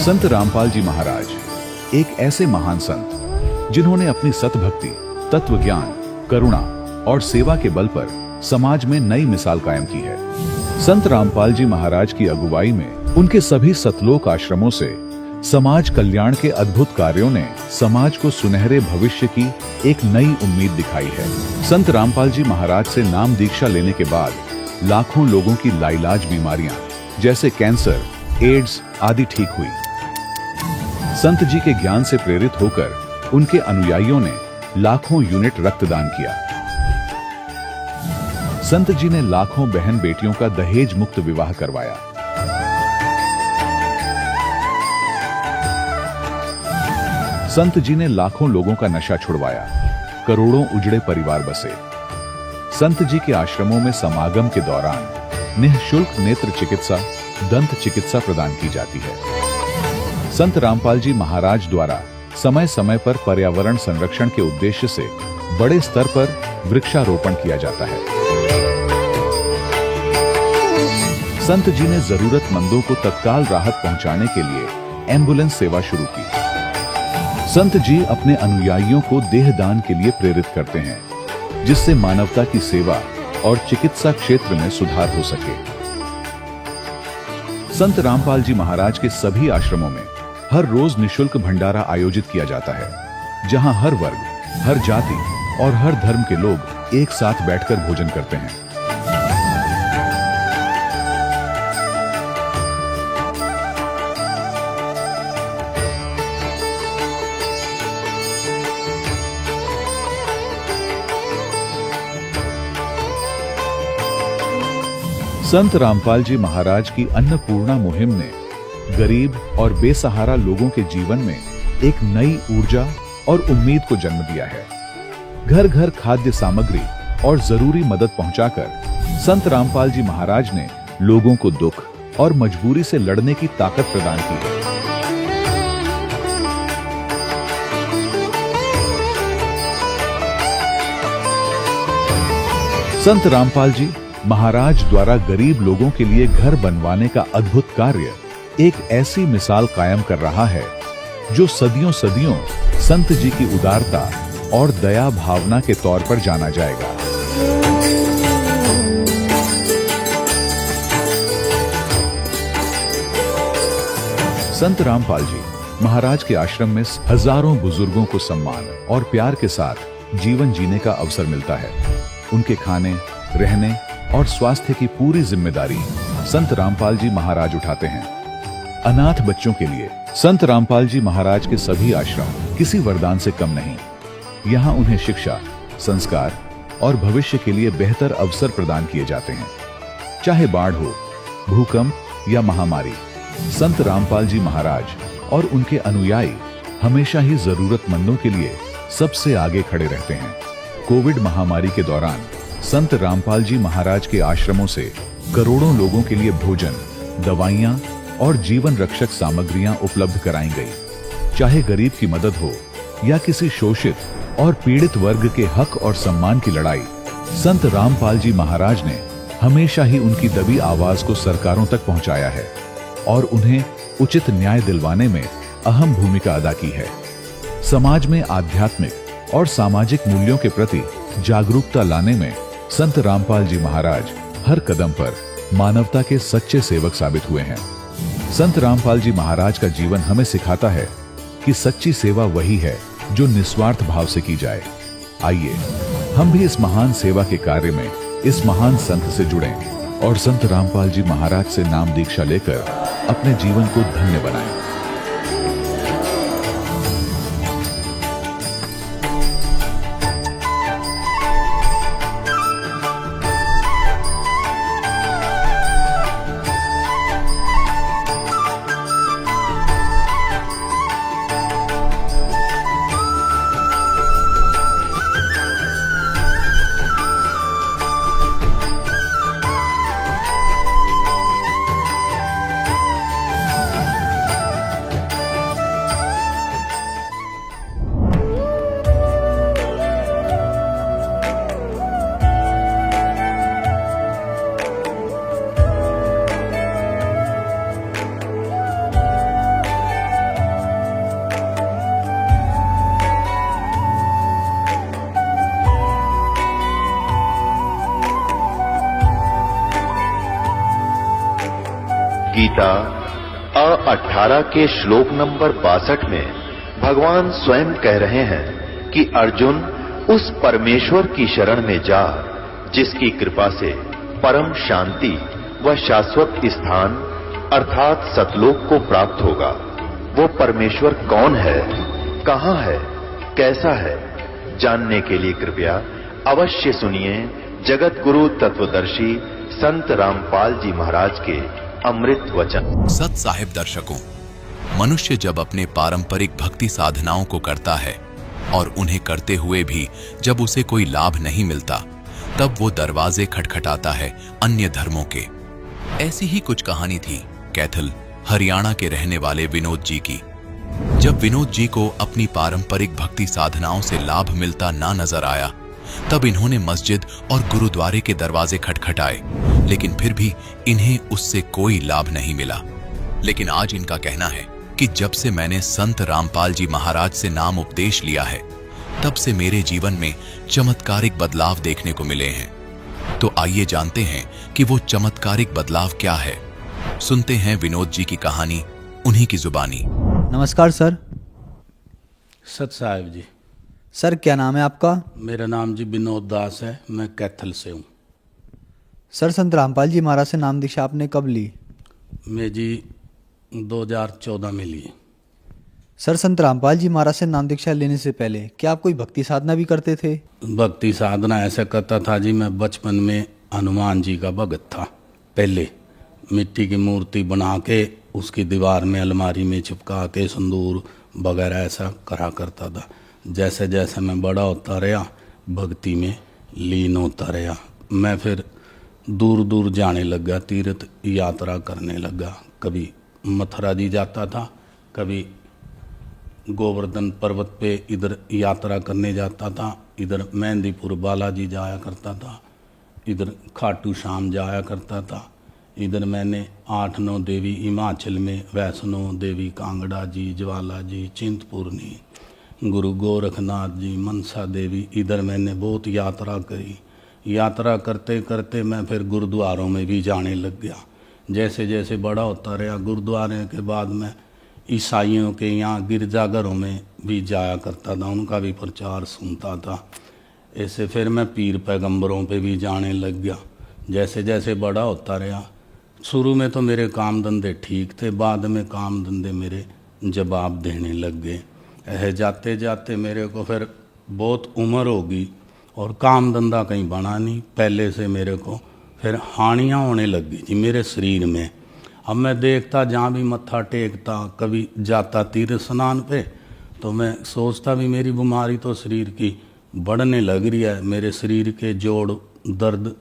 संत रामपाल जी महाराज एक ऐसे महान संत जिन्होंने अपनी सतभक्ति, तत्व ज्ञान, करुणा और सेवा के बल पर समाज में नई मिसाल कायम की है। संत रामपाल जी महाराज की अगुवाई में उनके सभी सतलोक आश्रमों से समाज कल्याण के अद्भुत कार्यों ने समाज को सुनहरे भविष्य की एक नई उम्मीद दिखाई है। संत रामपाल जी महाराज से नाम दीक्षा लेने के बाद लाखों लोगों की लाइलाज बीमारियां जैसे कैंसर, एड्स आदि ठीक हुई। संत जी के ज्ञान से प्रेरित होकर उनके अनुयायियों ने लाखों यूनिट रक्तदान किया। संत जी ने लाखों बहन बेटियों का दहेज मुक्त विवाह करवाया। संत जी ने लाखों लोगों का नशा छुड़वाया, करोड़ों उजड़े परिवार बसे। संत जी के आश्रमों में समागम के दौरान निःशुल्क नेत्र चिकित्सा, दंत चिकित्सा प्रदान की जाती है। संत रामपाल जी महाराज द्वारा समय समय पर पर्यावरण संरक्षण के उद्देश्य से बड़े स्तर पर वृक्षारोपण किया जाता है। संत जी ने जरूरतमंदों को तत्काल राहत पहुंचाने के लिए एम्बुलेंस सेवा शुरू की। संत जी अपने अनुयायियों को देहदान के लिए प्रेरित करते हैं, जिससे मानवता की सेवा और चिकित्सा क्षेत्र में सुधार हो सके। संत रामपाल जी महाराज के सभी आश्रमों में हर रोज निःशुल्क भंडारा आयोजित किया जाता है, जहां हर वर्ग, हर जाति और हर धर्म के लोग एक साथ बैठकर भोजन करते हैं। संत रामपाल जी महाराज की अन्नपूर्णा मुहिम ने गरीब और बेसहारा लोगों के जीवन में एक नई ऊर्जा और उम्मीद को जन्म दिया है। घर घर खाद्य सामग्री और जरूरी मदद पहुंचाकर संत रामपाल जी महाराज ने लोगों को दुख और मजबूरी से लड़ने की ताकत प्रदान की है। संत रामपाल जी महाराज द्वारा गरीब लोगों के लिए घर बनवाने का अद्भुत कार्य एक ऐसी मिसाल कायम कर रहा है जो सदियों सदियों संत जी की उदारता और दया भावना के तौर पर जाना जाएगा। संत रामपाल जी महाराज के आश्रम में हजारों बुजुर्गों को सम्मान और प्यार के साथ जीवन जीने का अवसर मिलता है। उनके खाने, रहने और स्वास्थ्य की पूरी जिम्मेदारी संत रामपाल जी महाराज उठाते हैं। अनाथ बच्चों के लिए संत रामपाल जी महाराज के सभी आश्रम किसी वरदान से कम नहीं। यहाँ उन्हें शिक्षा, संस्कार और भविष्य के लिए बेहतर अवसर प्रदान किए जाते हैं। चाहे बाढ़ हो, भूकंप या महामारी, संत रामपाल जी महाराज और उनके अनुयायी हमेशा ही जरूरतमंदों के लिए सबसे आगे खड़े रहते हैं। कोविड महामारी के दौरान संत रामपाल जी महाराज के आश्रमों से करोड़ों लोगों के लिए भोजन, दवाइयां और जीवन रक्षक सामग्रियां उपलब्ध कराई गई। चाहे गरीब की मदद हो या किसी शोषित और पीड़ित वर्ग के हक और सम्मान की लड़ाई, संत रामपाल जी महाराज ने हमेशा ही उनकी दबी आवाज को सरकारों तक पहुंचाया है और उन्हें उचित न्याय दिलवाने में अहम भूमिका अदा की है। समाज में आध्यात्मिक और सामाजिक मूल्यों के प्रति जागरूकता लाने में संत रामपाल जी महाराज हर कदम पर मानवता के सच्चे सेवक साबित हुए हैं। संत रामपाल जी महाराज का जीवन हमें सिखाता है कि सच्ची सेवा वही है जो निस्वार्थ भाव से की जाए। आइए हम भी इस महान सेवा के कार्य में इस महान संत से जुड़ें और संत रामपाल जी महाराज से नाम दीक्षा लेकर अपने जीवन को धन्य बनाएं। गीता 18 के श्लोक नंबर 62 में भगवान स्वयं कह रहे हैं कि अर्जुन उस परमेश्वर की शरण में जा जिसकी कृपा से परम शांति व शाश्वत स्थान अर्थात सतलोक को प्राप्त होगा। वो परमेश्वर कौन है, कहां है, कैसा है, जानने के लिए कृपया अवश्य सुनिए जगत गुरु तत्वदर्शी संत रामपाल जी महाराज के अमृत वचन। सत साहिब दर्शकों, मनुष्य जब अपने पारंपरिक भक्ति साधनाओं को करता है और उन्हें करते हुए भी जब उसे कोई लाभ नहीं मिलता, तब वो दरवाजे खटखटाता है अन्य धर्मों के। ऐसी ही कुछ कहानी थी कैथल, हरियाणा के रहने वाले विनोद जी की। जब विनोद जी को अपनी पारंपरिक भक्ति साधनाओं से लाभ मिलता ना नजर आया, तब इन्होंने मस्जिद और गुरुद्वारे के दरवाजे खटखटाए, लेकिन फिर भी इन्हें उससे कोई लाभ नहीं मिला। लेकिन आज इनका कहना है कि जब से मैंने संत रामपाल जी महाराज से नाम उपदेश लिया है, तब से मेरे जीवन में चमत्कारिक बदलाव देखने को मिले हैं। तो आइए जानते हैं कि वो चमत्कारिक बदलाव क्या है। सुनते हैं विनोद जी की कहानी उन्हीं की जुबानी। नमस्कार सर। सत साहिब जी। सर क्या नाम है आपका? मेरा नाम जी विनोद दास है, मैं कैथल से हूँ। सर संत रामपाल जी महाराज से नाम दीक्षा आपने कब ली? मैं जी 2014 में ली। सर संत रामपाल जी महाराज से नाम दीक्षा लेने से पहले क्या आप कोई भक्ति साधना भी करते थे? भक्ति साधना ऐसा करता था जी, मैं बचपन में हनुमान जी का भगत था। पहले मिट्टी की मूर्ति बना के उसकी दीवार में अलमारी में चिपका के सिंदूर वगैरह ऐसा करा करता था। जैसे जैसे मैं बड़ा होता रहा, भक्ति में लीन होता रहा, मैं फिर दूर दूर जाने लगा, तीर्थ यात्रा करने लगा। कभी मथुरा जी जाता था, कभी गोवर्धन पर्वत पे इधर यात्रा करने जाता था, इधर मेहंदीपुर बालाजी जाया करता था, इधर खाटू श्याम जाया करता था, इधर मैंने 8-9 देवी हिमाचल में वैष्णो देवी, कांगड़ा जी, ज्वाला जी, चिंतपूर्णी, गुरु गोरखनाथ जी, मनसा देवी, इधर मैंने बहुत यात्रा करी। यात्रा करते करते मैं फिर गुरुद्वारों में भी जाने लग गया। जैसे जैसे बड़ा होता रहा, गुरुद्वारे के बाद मैं ईसाइयों के यहाँ गिरजाघरों में भी जाया करता था, उनका भी प्रचार सुनता था। ऐसे फिर मैं पीर पैगंबरों पे भी जाने लग गया। जैसे जैसे बड़ा होता रहा, शुरू में तो मेरे काम धंधे ठीक थे, बाद में काम धंधे मेरे जवाब देने लग गए। जाते जाते मेरे को फिर बहुत उम्र होगी और काम धंधा कहीं बना नहीं। पहले से मेरे को फिर हानियाँ होने लग गई जी मेरे शरीर में। अब मैं देखता जहाँ भी मत्था टेकता, कभी जाता तीर्थ स्नान पे, तो मैं सोचता भी मेरी बीमारी तो शरीर की बढ़ने लग रही है। मेरे शरीर के जोड़ दर्द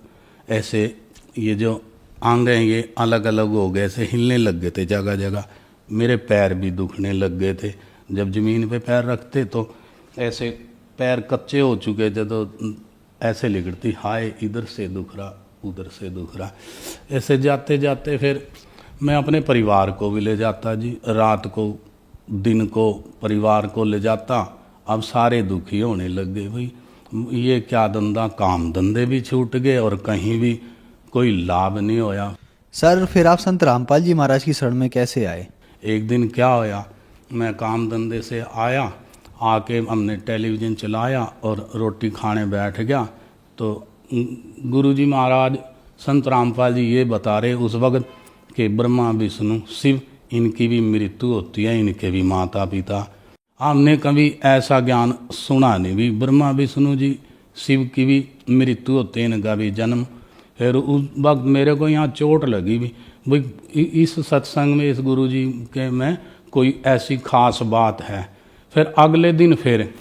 ऐसे, ये जो अंग हैं ये अलग अलग हो गए, ऐसे हिलने लग गए थे जगह जगह। मेरे पैर भी दुखने लग गए थे। जब ज़मीन पे पैर रखते तो ऐसे पैर कच्चे हो चुके थे, तो ऐसे लिखती हाय इधर से दुख रहा, उधर से दुख रहा। ऐसे जाते जाते फिर मैं अपने परिवार को भी ले जाता जी, रात को दिन को परिवार को ले जाता। अब सारे दुखी होने लग गए, भाई ये क्या धंधा, काम धंधे भी छूट गए और कहीं भी कोई लाभ नहीं होया। सर फिर आप संत रामपाल जी महाराज की शरण में कैसे आए? एक दिन क्या होया, मैं काम धंधे से आया, आके हमने टेलीविज़न चलाया और रोटी खाने बैठ गया। तो गुरुजी महाराज संत रामपाल जी ये बता रहे उस वक्त कि ब्रह्मा विष्णु शिव इनकी भी मृत्यु होती है, इनके भी माता पिता। हमने कभी ऐसा ज्ञान सुना नहीं भी, ब्रह्मा विष्णु जी शिव की भी मृत्यु होती है, इनका भी जन्म। फिर उस वक्त मेरे को यहाँ चोट लगी भी, भाई इस सत्संग में इस गुरु जी के में कोई ऐसी खास बात है। फिर अगले दिन फिर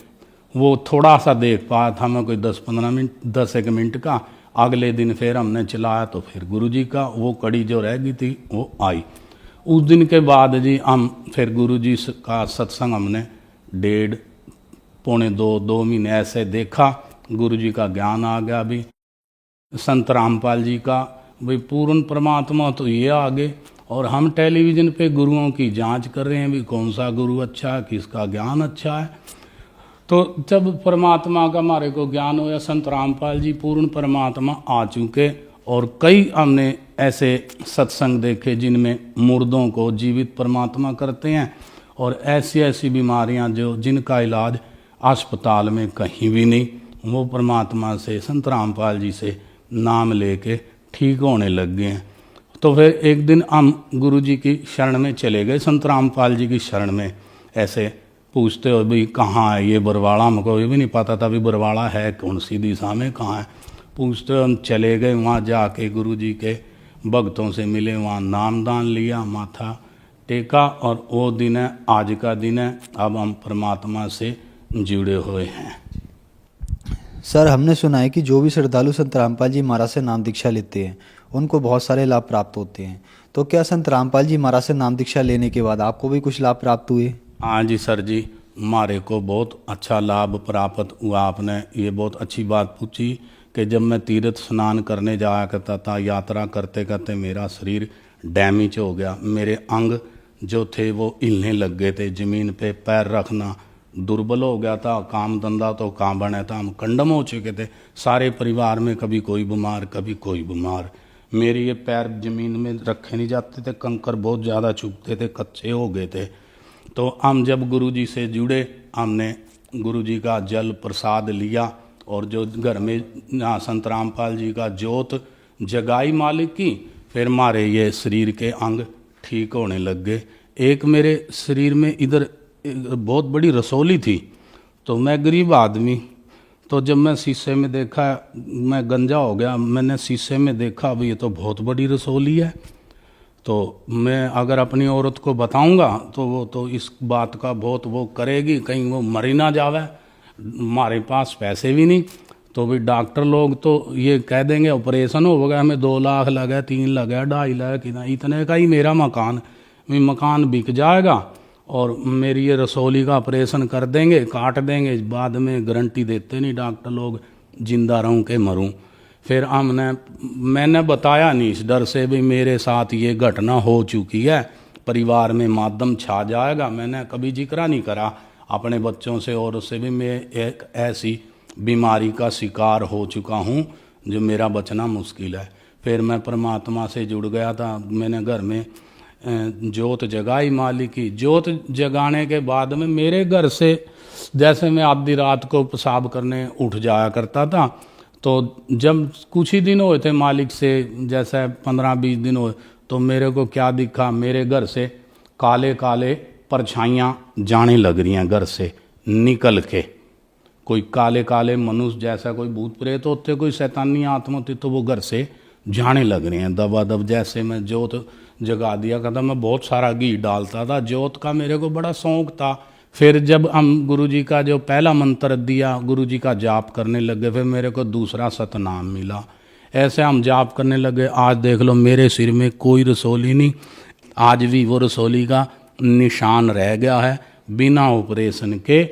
वो थोड़ा सा देख पाया था मैं, कोई 10-15 मिनट, 10-1 मिनट का। अगले दिन फिर हमने चलाया तो फिर गुरु जी का वो कड़ी जो रह गई थी वो आई। उस दिन के बाद जी हम फिर गुरु जी का सत्संग हमने 1.5 पौने 2 महीने ऐसे देखा। गुरु जी का ज्ञान आ गया भी, संत रामपाल जी का भाई पूर्ण परमात्मा तो ये आगे, और हम टेलीविज़न पे गुरुओं की जांच कर रहे हैं भी कौन सा गुरु अच्छा है, किसका ज्ञान अच्छा है। तो जब परमात्मा का हमारे को ज्ञान होया, संत रामपाल जी पूर्ण परमात्मा आ चुके और कई हमने ऐसे सत्संग देखे जिनमें मुर्दों को जीवित परमात्मा करते हैं, और ऐसी ऐसी बीमारियां जो जिनका इलाज अस्पताल में कहीं भी नहीं, वो परमात्मा से, संत रामपाल जी से नाम लेके ठीक होने लग गए हैं। तो फिर एक दिन हम गुरु जी की शरण में चले गए, संत रामपाल जी की शरण में। ऐसे पूछते हो भाई कहाँ है ये बरवाड़ा, हमको ये भी नहीं पता था भी बरवाड़ा है कौन सी दिशा में, कहाँ है। पूछते हो, हम चले गए वहाँ, जाके गुरु जी के भक्तों से मिले, वहाँ नामदान लिया, माथा टेका, और वो दिन है, आज का दिन है। अब हम परमात्मा से जुड़े हुए हैं। सर हमने सुना है कि जो भी श्रद्धालु संत रामपाल जी महाराज से नाम दीक्षा लेते हैं उनको बहुत सारे लाभ प्राप्त होते हैं, तो क्या संत रामपाल जी महाराज से नाम दीक्षा लेने के बाद आपको भी कुछ लाभ प्राप्त हुए? हाँ जी सर जी, हमारे को बहुत अच्छा लाभ प्राप्त हुआ। आपने ये बहुत अच्छी बात पूछी कि जब मैं तीर्थ स्नान करने जाया करता था, यात्रा करते करते मेरा शरीर डैमेज हो गया, मेरे अंग जो थे वो हिलने लग गए थे, ज़मीन पे पैर रखना दुर्बल हो गया था, काम धंधा तो कहाँ बना था, हम कंडम हो चुके थे सारे परिवार में, कभी कोई बीमार कभी कोई बीमार। मेरे ये पैर ज़मीन में रखे नहीं जाते थे, कंकर बहुत ज़्यादा चुभते थे, कच्चे हो गए थे। तो हम जब गुरु जी से जुड़े, हमने गुरु जी का जल प्रसाद लिया, और जो घर में संत रामपाल जी का जोत जगाई मालिक की, फिर हमारे ये शरीर के अंग ठीक होने लग गए। एक मेरे शरीर में इधर बहुत बड़ी रसौली थी, तो मैं गरीब आदमी, तो जब मैं शीशे में देखा, मैं गंजा हो गया, मैंने शीशे में देखा अब ये तो बहुत बड़ी रसौली है, तो मैं अगर अपनी औरत को बताऊंगा तो वो तो इस बात का बहुत वो करेगी, कहीं वो मर ही ना जावे, हमारे पास पैसे भी नहीं, तो भी डॉक्टर लोग तो ये कह देंगे ऑपरेशन हो गया, हमें 2 लाख लगा, 3 लगा, 2.5 लाख, इतने का ही मेरा मकान बिक जाएगा, और मेरी ये रसौली का ऑपरेशन कर देंगे, काट देंगे, बाद में गारंटी देते नहीं डॉक्टर लोग, जिंदा रहूं के मरूं। फिर मैंने बताया नहीं इस डर से भी मेरे साथ ये घटना हो चुकी है, परिवार में मातम छा जाएगा, मैंने कभी जिक्र नहीं करा अपने बच्चों से और उससे भी मैं एक ऐसी बीमारी का शिकार हो चुका हूँ जो मेरा बचना मुश्किल है। फिर मैं परमात्मा से जुड़ गया था, मैंने घर में जोत जगाई मालिक की। जोत जगाने के बाद में मेरे घर से जैसे मैं आधी रात को पेशाब करने उठ जाया करता था, तो जब कुछ ही दिन हुए थे मालिक से, जैसे 15-20 दिन हुए, तो मेरे को क्या दिखा, मेरे घर से काले काले परछाइयाँ जाने लग रही हैं, घर से निकल के कोई काले काले मनुष्य, जैसा कोई भूत प्रेत होते, कोई शैतानी आत्मा होती, तो वो घर से जाने लग रहे हैं दबादब। जैसे मैं जोत जगा दिया करता, मैं बहुत सारा घी डालता था, जोत का मेरे को बड़ा शौक था। फिर जब हम गुरु जी का जो पहला मंत्र दिया, गुरु जी का जाप करने लगे, फिर मेरे को दूसरा सतनाम मिला, ऐसे हम जाप करने लगे। आज देख लो मेरे सिर में कोई रसौली नहीं, आज भी वो रसौली का निशान रह गया है, बिना ऑपरेशन के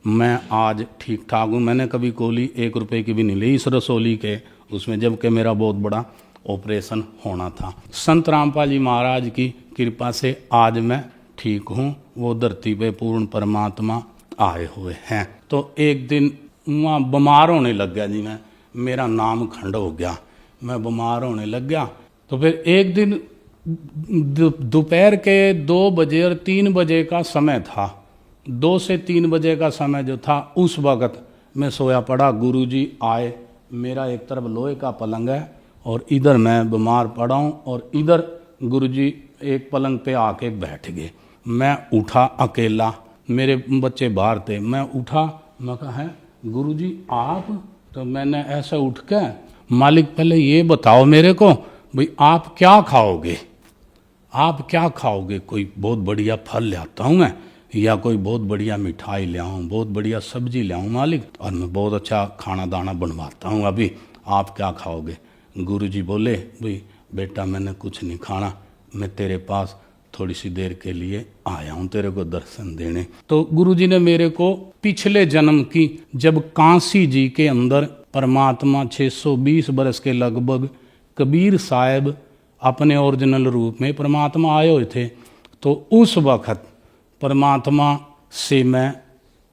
मैं आज ठीक ठाक हूँ। मैंने कभी कोली 1 रुपए की भी नहीं ली इस रसौली के उसमें, जबकि मेरा बहुत बड़ा ऑपरेशन होना था। संत रामपाल जी महाराज की कृपा से आज मैं ठीक हूँ, वो धरती पे पूर्ण परमात्मा आए हुए हैं। तो एक दिन वहाँ बीमार होने लग गया जी, मेरा नाम खंड हो गया, मैं बीमार होने लग गया। तो फिर एक दिन दोपहर के 2 बजे और 3 बजे का समय था, 2 से 3 बजे का समय जो था, उस वक़्त मैं सोया पड़ा, गुरुजी आए, मेरा एक तरफ लोहे का पलंग है और इधर मैं बीमार पड़ा हूँ, और इधर गुरुजी एक पलंग पे आके बैठ गए। मैं उठा अकेला, मेरे बच्चे बाहर थे, मैं उठा, मैं कहा है गुरुजी आप? तो मैंने ऐसा उठ के, मालिक पहले ये बताओ मेरे को भाई आप क्या खाओगे, आप क्या खाओगे? कोई बहुत बढ़िया फल ले आता हूँ मैं, या कोई बहुत बढ़िया मिठाई ले आऊँ, बहुत बढ़िया सब्जी ले आऊँ मालिक, और मैं बहुत अच्छा खाना दाना बनवाता हूँ, अभी आप क्या खाओगे? गुरुजी बोले भाई बेटा मैंने कुछ नहीं खाना, मैं तेरे पास थोड़ी सी देर के लिए आया हूँ तेरे को दर्शन देने। तो गुरुजी ने मेरे को पिछले जन्म की, जब काशी जी के अंदर परमात्मा 620 बरस के लगभग कबीर साहब अपने ओरिजिनल रूप में परमात्मा आए हुए थे, तो उस वक़्त परमात्मा से मैं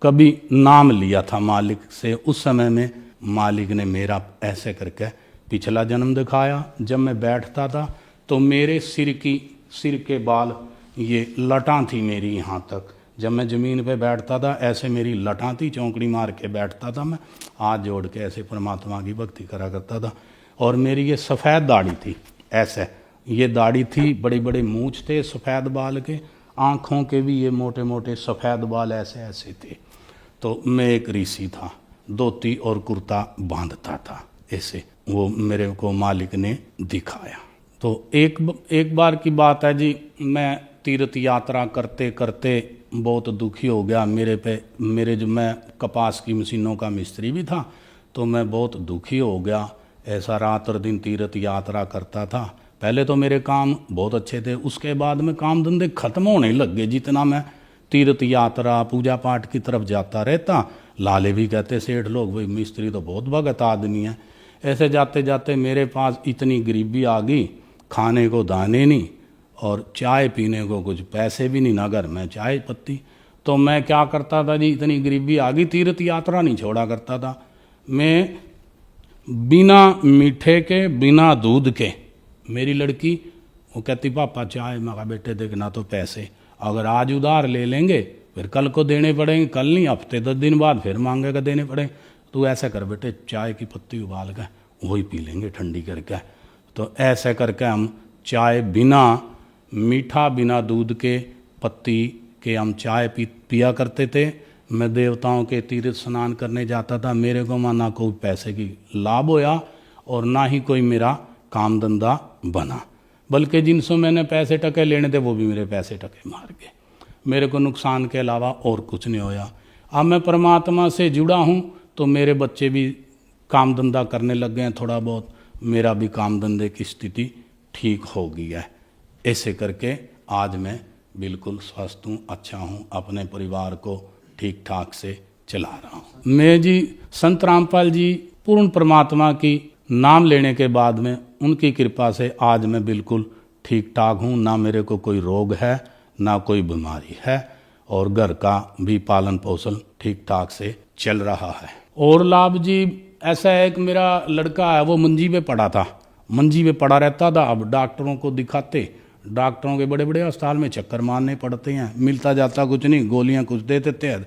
कभी नाम लिया था मालिक से। उस समय में मालिक ने मेरा ऐसे करके पिछला जन्म दिखाया। जब मैं बैठता था तो मेरे सिर के बाल, ये लटां थी मेरी यहाँ तक। जब मैं ज़मीन पे बैठता था ऐसे मेरी लटां थी, चौंकड़ी मार के बैठता था मैं, हाथ जोड़ के ऐसे परमात्मा की भक्ति करा करता था। और मेरी ये सफ़ेद दाढ़ी थी, ऐसे ये दाढ़ी थी, बड़े बड़े मूँछ थे सफ़ेद बाल के, आँखों के भी ये मोटे मोटे सफ़ेद बाल ऐसे ऐसे थे। तो मैं एक ऋषि था, धोती और कुर्ता बांधता था ऐसे, वो मेरे को मालिक ने दिखाया। तो एक बार की बात है जी, मैं तीर्थ यात्रा करते करते बहुत दुखी हो गया। मैं कपास की मशीनों का मिस्त्री भी था, तो मैं बहुत दुखी हो गया। ऐसा रात और दिन तीर्थ यात्रा करता था। पहले तो मेरे काम बहुत अच्छे थे, उसके बाद में काम धंधे खत्म होने लग गए। जितना मैं तीर्थ यात्रा पूजा पाठ की तरफ जाता रहता, लाले भी कहते सेठ लोग, भाई मिस्त्री तो बहुत भगत आदमी है। ऐसे जाते जाते मेरे पास इतनी गरीबी आ गई, खाने को दाने नहीं और चाय पीने को कुछ पैसे भी नहीं, ना घर में चाय पत्ती। तो मैं क्या करता था जी, इतनी गरीबी आ गई, तीर्थ यात्रा नहीं छोड़ा करता था मैं। बिना मीठे के, बिना दूध के, मेरी लड़की वो कहती पापा चाय। मैं कहा बेटे देखना तो पैसे अगर आज उधार ले लेंगे फिर कल को देने पड़ेंगे, कल नहीं हफ्ते 10 दिन बाद फिर मांगेगा देने पड़ेंगे। तू ऐसा कर बेटे, चाय की पत्ती उबाल के वही पी लेंगे ठंडी करके। तो ऐसे करके हम चाय बिना मीठा, बिना दूध के, पत्ती के हम चाय पिया करते थे। मैं देवताओं के तीर्थ स्नान करने जाता था, मेरे को ना कोई पैसे की लाभ होया और ना ही कोई मेरा काम धंधा बना, बल्कि जिनसे मैंने पैसे टके लेने थे वो भी मेरे पैसे टके मार गए। मेरे को नुकसान के अलावा और कुछ नहीं होया। अब मैं परमात्मा से जुड़ा हूँ तो मेरे बच्चे भी काम धंधा करने लग गए हैं थोड़ा बहुत, मेरा भी काम धंधे की स्थिति ठीक हो गई है। ऐसे करके आज मैं बिल्कुल स्वस्थ हूँ, अच्छा हूँ, अपने परिवार को ठीक ठाक से चला रहा हूँ। मैं जी संत रामपाल जी पूर्ण परमात्मा की नाम लेने के बाद में उनकी कृपा से आज मैं बिल्कुल ठीक ठाक हूँ। ना मेरे को कोई रोग है, ना कोई बीमारी है, और घर का भी पालन पोषण ठीक ठाक से चल रहा है। और लाभ जी ऐसा है कि मेरा लड़का है वो मंजी पे पड़ा था, मंजी पे पड़ा रहता था। अब डॉक्टरों को दिखाते, डॉक्टरों के बड़े बड़े अस्पताल में चक्कर मारने पड़ते हैं, मिलता जाता कुछ नहीं, गोलियां कुछ दे देते हैं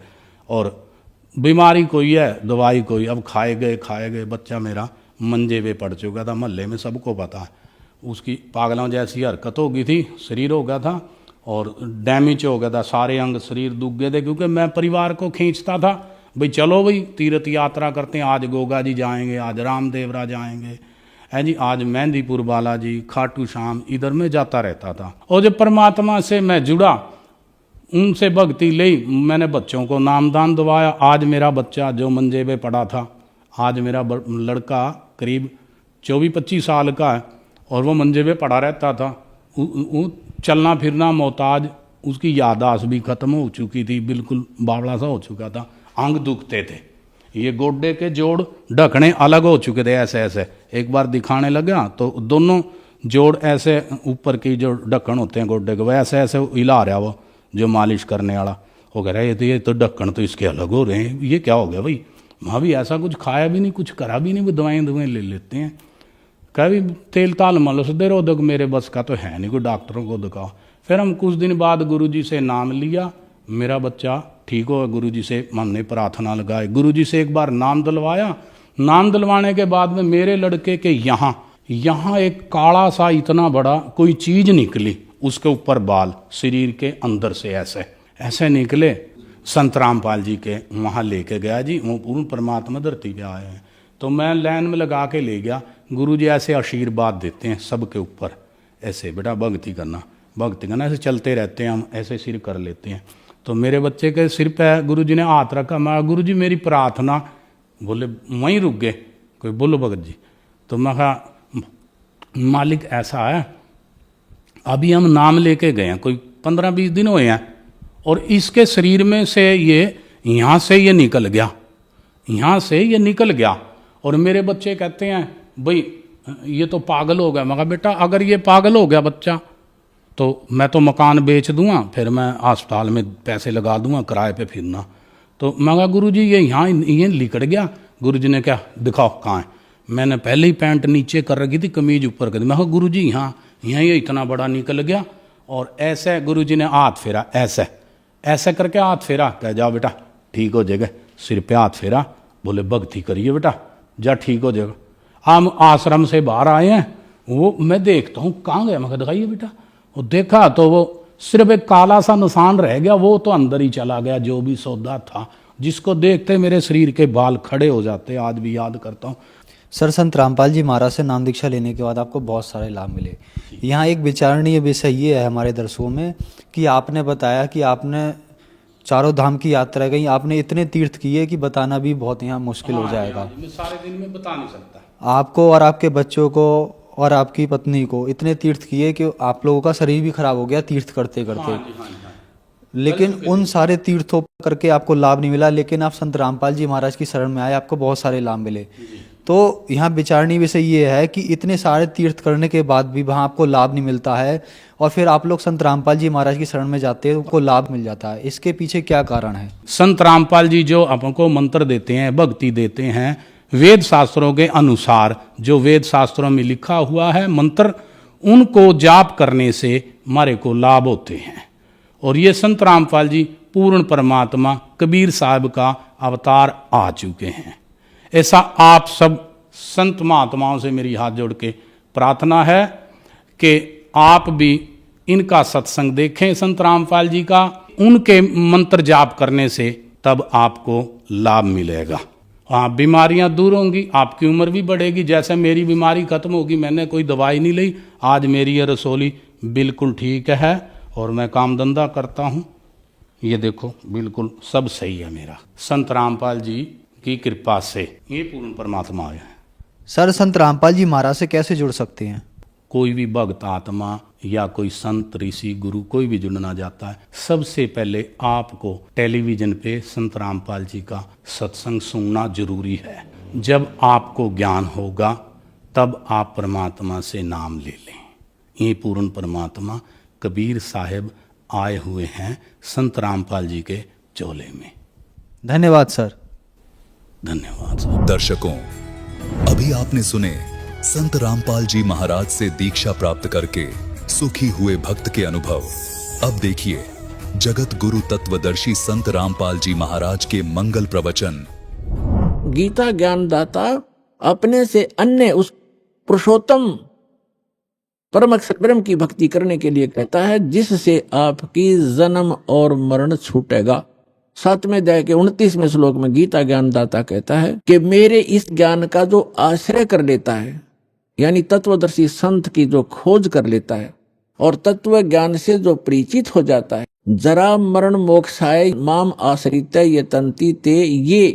और बीमारी कोई है दवाई कोई। अब खाए गए बच्चा मेरा मंजे पे पड़ चुका था, मोहल्ले में सबको पता है। उसकी पागलों जैसी हरकत हो गई थी, शरीर हो गया था और डैमेज हो गया था, सारे अंग शरीर दुख गए थे। क्योंकि मैं परिवार को खींचता था, भाई चलो भाई तीर्थ यात्रा करते हैं, आज गोगा जी जाएंगे, आज रामदेवरा जाएंगे, है जी, आज मेहंदीपुर बालाजी, खाटू श्याम, इधर में जाता रहता था। और जब परमात्मा से मैं जुड़ा, उनसे भक्ति ली, मैंने बच्चों को नामदान दवाया। आज मेरा बच्चा जो मंजे पे पड़ा था, आज मेरा लड़का करीब 24-25 साल का है और वो मंजे पे पड़ा रहता था। चलना फिरना मोहताज, उसकी याददाश्त भी खत्म हो चुकी थी, बिल्कुल बावड़ा सा हो चुका था, अंग दुखते थे, ये गोड्डे के जोड़ ढकने अलग हो चुके थे ऐसे ऐसे। एक बार दिखाने लगा तो दोनों जोड़ ऐसे ऊपर की जो ढक्कन होते हैं गोड्डे के, वैसे ऐसे हिला रहा वो जो मालिश करने वाला। वो कह रहा है ये तो ढक्कन तो इसके अलग हो रहे हैं, ये क्या हो गया भाई। वहाँ भी ऐसा कुछ खाया भी नहीं, कुछ करा भी नहीं, वो दवाएं ले लेते हैं। कभी तेल ताल मलस दे रो, दो मेरे बस का तो है नहीं, कोई डॉक्टरों को दिखाओ। फिर हम कुछ दिन बाद गुरुजी से नाम लिया, मेरा बच्चा ठीक हो। गुरुजी से हमने प्रार्थना लगाई, गुरुजी से एक बार नाम दिलवाया। नाम दिलवाने के बाद में मेरे लड़के के यहाँ एक काला सा इतना बड़ा कोई चीज निकली, उसके ऊपर बाल शरीर के अंदर से ऐसे निकले। संत रामपाल जी के वहाँ लेके गया जी, वो पूर्ण परमात्मा धरती पे आए हैं। तो मैं लाइन में लगा के ले गया। गुरुजी ऐसे आशीर्वाद देते हैं सबके ऊपर, ऐसे बेटा भक्ति करना ऐसे चलते रहते हैं हम, ऐसे सिर कर लेते हैं। तो मेरे बच्चे के सिर पे गुरुजी ने हाथ रखा, मैं गुरुजी मेरी प्रार्थना, बोले वहीं रुक गए, कोई बोलो भगत जी। तो मैं कहा मालिक ऐसा है, अभी हम नाम लेके गए हैं, कोई 15-20 दिन हुए हैं और इसके शरीर में से ये यहाँ से ये निकल गया और मेरे बच्चे कहते हैं भाई ये तो पागल हो गया। मैं कहा बेटा अगर ये पागल हो गया बच्चा तो मैं तो मकान बेच दूंगा, फिर मैं अस्पताल में पैसे लगा दूंगा, किराए पे फिरना। तो मैं कहा गुरुजी ये यहाँ ये लिकड़ गया। गुरुजी ने क्या दिखाओ कहाँ है। मैंने पहले ही पैंट नीचे कर रखी थी, कमीज ऊपर कर दी। मैं कहा गुरुजी यहाँ यहाँ ये इतना बड़ा निकल गया। और ऐसे गुरुजी ने हाथ फेरा, ऐसे ऐसे करके हाथ फेरा, कह जाओ बेटा ठीक हो जाएगा। सिर पे हाथ फेरा, बोले भक्ति करिए बेटा, जा ठीक हो जाएगा। हम आश्रम से बाहर आए हैं, वो मैं देखता हूँ कहाँ गया, मैं कहा दिखाइए बेटा। वो देखा तो वो सिर्फ एक काला सा निशान रह गया, वो तो अंदर ही चला गया जो भी सौदा था, जिसको देखते मेरे शरीर के बाल खड़े हो जाते, आज भी याद करता हूँ। सर, संत रामपाल जी महाराज से नाम दीक्षा लेने के बाद आपको बहुत सारे लाभ मिले। यहाँ एक विचारणीय विषय ये है हमारे दर्शकों में कि आपने बताया कि आपने चारों धाम की यात्रा गई, आपने इतने तीर्थ किए कि बताना भी बहुत यहाँ मुश्किल हो जाएगा। मैं सारे दिन में बता नहीं सकता। आपको और आपके बच्चों को और आपकी पत्नी को इतने तीर्थ किए कि आप लोगों का शरीर भी खराब हो गया तीर्थ करते करते। लेकिन उन सारे तीर्थों करके आपको लाभ नहीं मिला, लेकिन आप संत रामपाल जी महाराज की शरण में आए, आपको बहुत सारे लाभ मिले। तो यहाँ विचारणीय विषय ये है कि इतने सारे तीर्थ करने के बाद भी वहाँ आपको लाभ नहीं मिलता है, और फिर आप लोग संत रामपाल जी महाराज की शरण में जाते हैं, आपको लाभ मिल जाता है। इसके पीछे क्या कारण है? संत रामपाल जी जो आपको मंत्र देते हैं, भक्ति देते हैं, वेद शास्त्रों के अनुसार जो वेद शास्त्रों में लिखा हुआ है मंत्र, उनको जाप करने से हमारे को लाभ होते हैं। और ये संत रामपाल जी पूर्ण परमात्मा कबीर साहब का अवतार आ चुके हैं। ऐसा आप सब संत महात्माओं से मेरी हाथ जोड़ के प्रार्थना है कि आप भी इनका सत्संग देखें, संत रामपाल जी का, उनके मंत्र जाप करने से तब आपको लाभ मिलेगा। आप बीमारियां दूर होंगी, आपकी उम्र भी बढ़ेगी। जैसे मेरी बीमारी खत्म होगी, मैंने कोई दवाई नहीं ली, आज मेरी ये रसोली बिल्कुल ठीक है और मैं काम धंधा करता हूँ। ये देखो बिल्कुल सब सही है मेरा, संत रामपाल जी की कृपा से ये पूर्ण परमात्मा आया है। सर, संत रामपाल जी महाराज से कैसे जुड़ सकते हैं? कोई भी भक्त आत्मा या कोई संत ऋषि गुरु कोई भी जुड़ना चाहता है, सबसे पहले आपको टेलीविजन पे संत रामपाल जी का सत्संग सुनना जरूरी है। जब आपको ज्ञान होगा तब आप परमात्मा से नाम ले लें। ये पूर्ण परमात्मा कबीर साहब आए हुए हैं संत रामपाल जी के चोले में। धन्यवाद सर। धन्यवाद सर। दर्शकों, अभी आपने सुने संत रामपाल जी महाराज से दीक्षा प्राप्त करके सुखी हुए भक्त के अनुभव। अब देखिए जगत गुरु तत्वदर्शी संत रामपाल जी महाराज के मंगल प्रवचन। गीता ज्ञानदाता अपने से अन्य उस पुरुषोत्तम परम अक्षर ब्रह्म की भक्ति करने के लिए कहता है, जिससे आपकी जन्म और मरण छूटेगा। 7वें अध्याय के 29वें श्लोक में गीता ज्ञानदाता कहता है कि मेरे इस ज्ञान का जो आश्रय कर लेता है, यानी तत्वदर्शी संत की जो खोज कर लेता है और तत्व ज्ञान से जो परिचित हो जाता है, जरा मरण मोक्षाय माम आश्रित ये तंति ते ये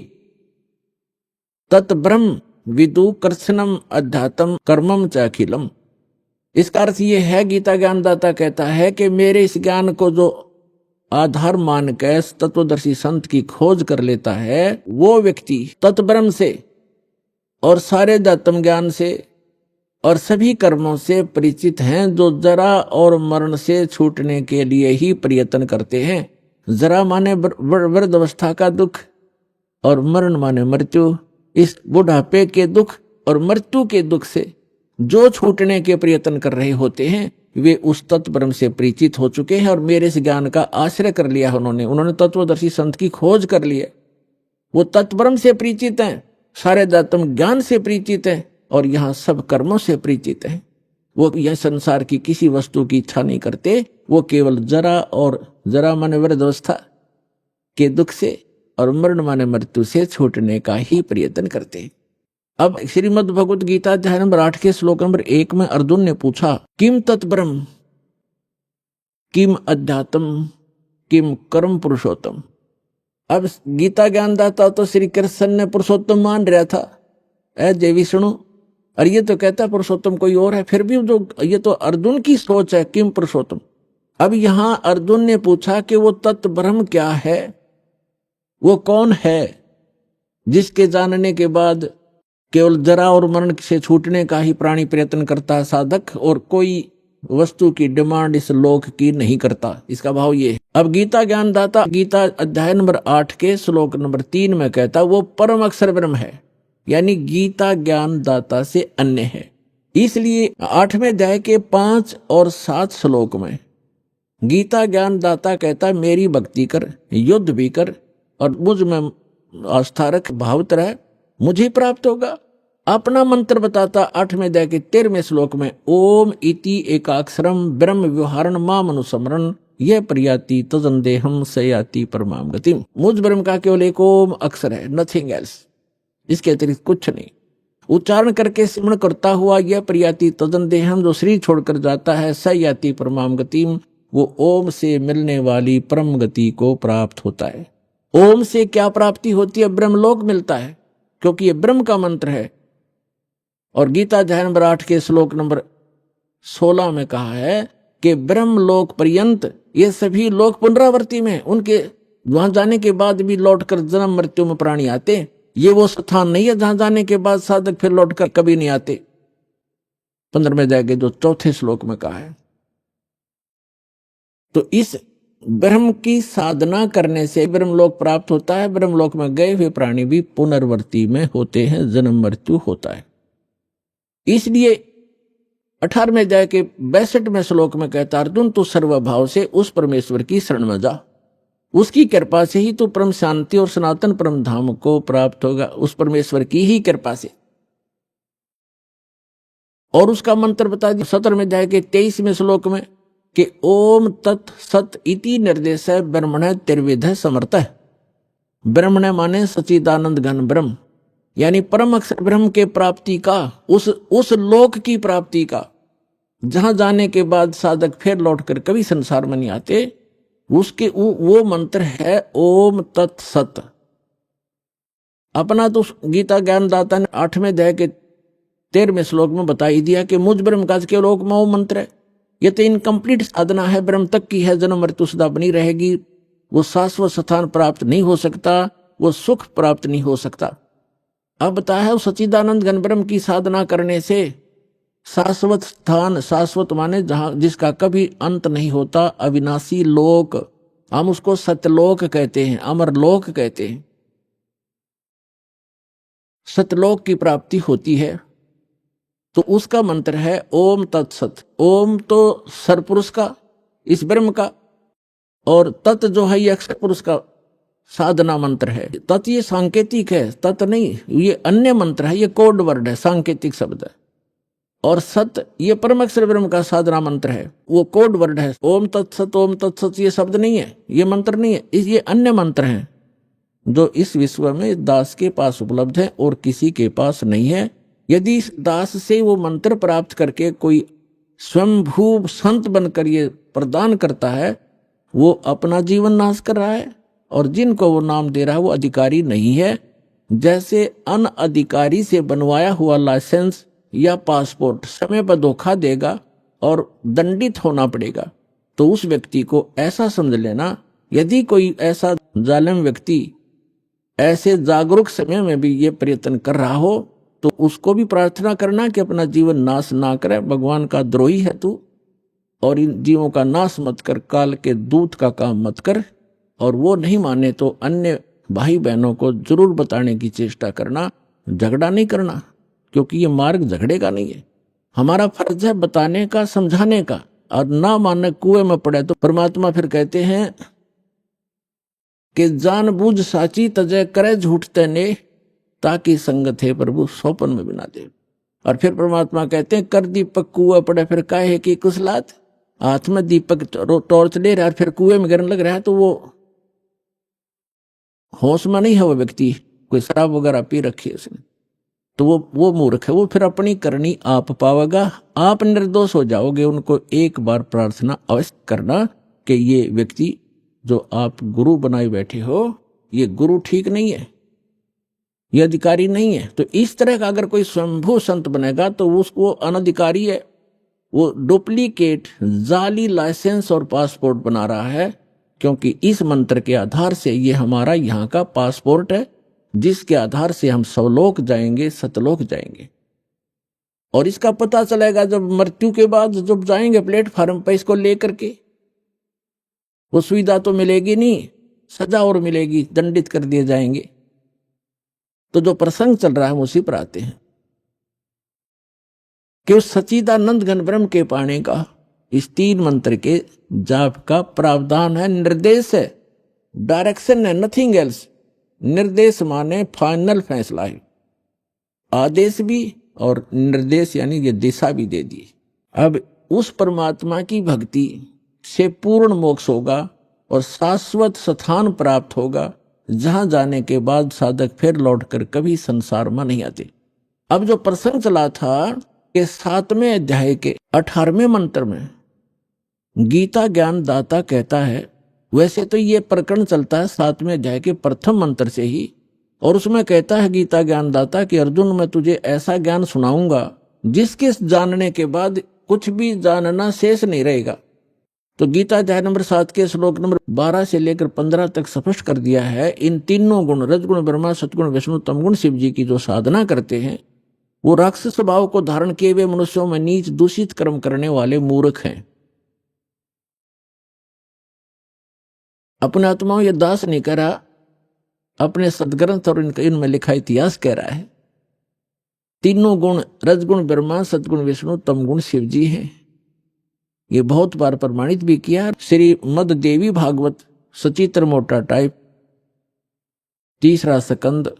तत् ब्रह्म विदु कृष्णम अध्यात्म कर्मम च अखिलम। इसका अर्थ ये है, गीता ज्ञानदाता कहता है कि मेरे इस ज्ञान को जो आधार मान के तत्वदर्शी संत की खोज कर लेता है, वो व्यक्ति तत्ब्रह्म से और सारे अध्यात्म ज्ञान से और सभी कर्मों से परिचित हैं, जो जरा और मरण से छूटने के लिए ही प्रयत्न करते हैं। जरा माने वृद्धावस्था का दुख और मरण माने मृत्यु। इस बुढ़ापे के दुख और मृत्यु के दुख से जो छूटने के प्रयत्न कर रहे होते हैं, वे उस तत्ब्रह्म से परिचित हो चुके हैं और मेरे इस ज्ञान का आश्रय कर लिया है। उन्होंने तत्वदर्शी संत की खोज कर लिया। वो तत्ब्रह्म से परिचित हैं, सारे अध्यात्म ज्ञान से परिचित हैं और यहाँ सब कर्मों से परिचित हैं। वो यह संसार की किसी वस्तु की इच्छा नहीं करते, वो केवल जरा माने वृद्धावस्था के दुख से और मरण माने मृत्यु से छूटने का ही प्रयत्न करते हैं। अब श्रीमद् भगवत गीता अध्याय नंबर 8 के श्लोक नंबर 1 में अर्जुन ने पूछा, किम तत्ब्रह्म किम अध्यात्म किम कर्म पुरुषोत्तम। अब गीता ज्ञानदाता तो श्री कृष्ण ने पुरुषोत्तम मान रहा था, जय विष्णु, और ये तो कहता पुरुषोत्तम कोई और है। फिर भी जो ये तो अर्जुन की सोच है, किम पुरुषोत्तम। अब यहां अर्जुन ने पूछा कि वो तत्ब्रह्म क्या है, वो कौन है जिसके जानने के बाद केवल जरा और मरण से छूटने का ही प्राणी प्रयत्न करता है साधक, और कोई वस्तु की डिमांड इस लोक की नहीं करता। इसका भाव ये है। अब गीता ज्ञानदाता गीता अध्याय नंबर 8 के श्लोक नंबर 3 में कहता वो परम अक्षर ब्रह्म है। यानी गीता ज्ञान दाता से अन्य है। इसलिए 8वें अध्याय के 5 और 7 श्लोक में गीता ज्ञान दाता कहता है मेरी भक्ति कर, युद्ध भी कर और मुझ में आस्था रख, भावत रह, मुझे प्राप्त होगा। अपना मंत्र बताता 8वें अध्याय के 13वें श्लोक में ओम इति एकाक्षरम ब्रह्म व्यवहारण माम अनुस्मरण यह प्रयाति तजंदेहम सयाति परमाम गतिम। मुझ ब्रह्म का केवल एक ओम अक्षर है, नथिंग एल्स, इसके अतिरिक्त कुछ नहीं। उच्चारण करके सिमरण करता हुआ यह प्रयाति तजंदेहम, जो शरीर छोड़कर जाता है, सयाति परमाम गतिम, वो ओम से मिलने वाली परम गति को प्राप्त होता है। ओम से क्या प्राप्ति होती है? ब्रह्मलोक मिलता है, क्योंकि ये ब्रह्म का मंत्र है। और गीता अध्याय नंबर 8 के श्लोक नंबर 16 में कहा है कि ब्रह्मलोक पर्यंत ये सभी लोक पुनरावर्ती में, उनके वहां जाने के बाद भी लौटकर जन्म मृत्यु में प्राणी आते। ये वो स्थान नहीं है जहां जाने के बाद साधक फिर लौटकर कभी नहीं आते। 15वें अध्याय के जो 4थे श्लोक में कहा है। तो इस ब्रह्म की साधना करने से ब्रह्मलोक प्राप्त होता है। ब्रह्मलोक में गए हुए प्राणी भी पुनर्वर्ती में होते हैं, जन्म मृत्यु होता है। इसलिए 18वें अध्याय के 62वें श्लोक में कहता अर्जुन तू सर्वभाव से उस परमेश्वर की शरण में जा, उसकी कृपा से ही तू परम शांति और सनातन परम धाम को प्राप्त होगा, उस परमेश्वर की ही कृपा से। और उसका मंत्र बता दिया 17वें अध्याय के 23वें श्लोक में कि ओम तत् सत इति निर्देश ब्रह्मण त्रिविध समर्थ। ब्रह्मण माने सच्चिदानंद घन ब्रह्म, यानी परम अक्षर ब्रह्म के प्राप्ति का, उस लोक की प्राप्ति का, जहां जाने के बाद साधक फिर लौटकर कभी संसार में नहीं आते, उसके वो मंत्र है ओम तत् सत। अपना तो गीता ज्ञानदाता ने 8वें अध्याय के 13वें श्लोक में बता ही दिया कि मुझ ब्रह्म का केवल एक वो मंत्र है। ये तो इनकम्प्लीट साधना है, ब्रह्म तक की है, जन्म मृत्यु सदा बनी रहेगी, वो शाश्वत स्थान प्राप्त नहीं हो सकता, वो सुख प्राप्त नहीं हो सकता। अब बताया है सच्चिदानंद घन ब्रह्म की साधना करने से शाश्वत स्थान, शाश्वत माने जहां जिसका कभी अंत नहीं होता, अविनाशी लोक, हम उसको सत्यलोक कहते हैं, अमरलोक कहते हैं। सत्यलोक की प्राप्ति होती है। तो उसका मंत्र है ओम तत्सत। ओम तो सरपुरुष का, इस ब्रह्म का, और तत् जो है ये अक्षर पुरुष का साधना मंत्र है। तत् ये सांकेतिक है, तत् नहीं, ये अन्य मंत्र है, ये कोड वर्ड है, सांकेतिक शब्द है। और सत ये परम अक्षर ब्रह्म का साधना मंत्र है, वो कोड वर्ड है। ओम तत्सत ये शब्द नहीं है, ये मंत्र नहीं है, ये अन्य मंत्र हैं जो इस विश्व में दास के पास उपलब्ध है और किसी के पास नहीं है। यदि इस दास से वो मंत्र प्राप्त करके कोई स्वयंभू संत बनकर ये प्रदान करता है, वो अपना जीवन नाश कर रहा है, और जिनको वो नाम दे रहा है वो अधिकारी नहीं है। जैसे अनअधिकारी से बनवाया हुआ लाइसेंस या पासपोर्ट समय पर धोखा देगा और दंडित होना पड़ेगा, तो उस व्यक्ति को ऐसा समझ लेना, यदि कोई ऐसा जालिम व्यक्ति ऐसे जागरूक समय में भी ये प्रयत्न कर रहा हो, तो उसको भी प्रार्थना करना कि अपना जीवन नाश ना करे, भगवान का द्रोही है तू, और इन जीवों का नाश मत कर, काल के दूत का काम मत कर। और वो नहीं माने तो अन्य भाई बहनों को जरूर बताने की चेष्टा करना, झगड़ा नहीं करना, क्योंकि ये मार्ग झगड़े का नहीं है। हमारा फर्ज है बताने का, समझाने का, और ना माने कुएं में पड़े तो परमात्मा फिर कहते हैं कि जानबूझ साची तजय करे झूठते ने, ताकि संगत है प्रभु सौपन में बिना दे। और फिर परमात्मा कहते हैं कर दीपक कुआ पड़े फिर काहे की कुसलात। हाथ में दीपक टॉर्च ले रहा है, फिर कुएं में गिरने लग रहा है, तो वो होश में नहीं है वो व्यक्ति, कोई शराब वगैरह पी रखी है उसने, तो वो मूर्ख है, वो फिर अपनी करनी आप पावेगा, आप निर्दोष हो जाओगे। उनको एक बार प्रार्थना अवश्य करना कि ये व्यक्ति जो आप गुरु बनाए बैठे हो, ये गुरु ठीक नहीं है, ये अधिकारी नहीं है। तो इस तरह का अगर कोई स्वयंभू संत बनेगा तो उसको अनधिकारी है, वो डुप्लीकेट जाली लाइसेंस और पासपोर्ट बना रहा है, क्योंकि इस मंत्र के आधार से ये हमारा यहाँ का पासपोर्ट है, जिसके आधार से हम सवलोक जाएंगे, सतलोक जाएंगे। और इसका पता चलेगा जब मृत्यु के बाद जब जाएंगे प्लेटफार्म पर इसको लेकर के, वो सुविधा तो मिलेगी नहीं, सजा और मिलेगी, दंडित कर दिए जाएंगे। तो जो प्रसंग चल रहा है हम उसी पर आते हैं कि उस सच्चिदानंद घन ब्रह्म के पाने का इस 3 मंत्र के जाप का प्रावधान है, निर्देश है, डायरेक्शन है, नथिंग एल्स। निर्देश माने फाइनल फैसला है, आदेश भी और निर्देश यानी ये दिशा भी दे दी। अब उस परमात्मा की भक्ति से पूर्ण मोक्ष होगा और शाश्वत स्थान प्राप्त होगा, जहां जाने के बाद साधक फिर लौटकर कभी संसार में नहीं आते। अब जो प्रसंग चला था कि 7वें अध्याय के 18वें मंत्र में गीता ज्ञान दाता कहता है, वैसे तो ये प्रकरण चलता है 7वें अध्याय के प्रथम मंत्र से ही, और उसमें कहता है गीता ज्ञान दाता कि अर्जुन मैं तुझे ऐसा ज्ञान सुनाऊंगा जिसके जानने के बाद कुछ भी जानना शेष नहीं रहेगा। तो गीता अध्याय नंबर 7 के श्लोक नंबर 12 से लेकर 15 तक स्पष्ट कर दिया है, इन तीनों गुण रजगुण ब्रह्मा सतगुण विष्णु तमगुण शिव जी की जो साधना करते हैं वो राक्षस स्वभाव को धारण किए हुए मनुष्यों में नीच दूषित कर्म करने वाले मूर्ख हैं। अपने आत्माओं ये दास नहीं कह रहा, अपने सदग्रंथ और इनमें लिखा इतिहास कह रहा है। तीनों गुण रजगुण ब्रह्मा सतगुण विष्णु तमगुण शिव जी हैं। ये बहुत बार प्रमाणित भी किया। श्री मद देवी भागवत सचित्र मोटा टाइप 3रा स्कंद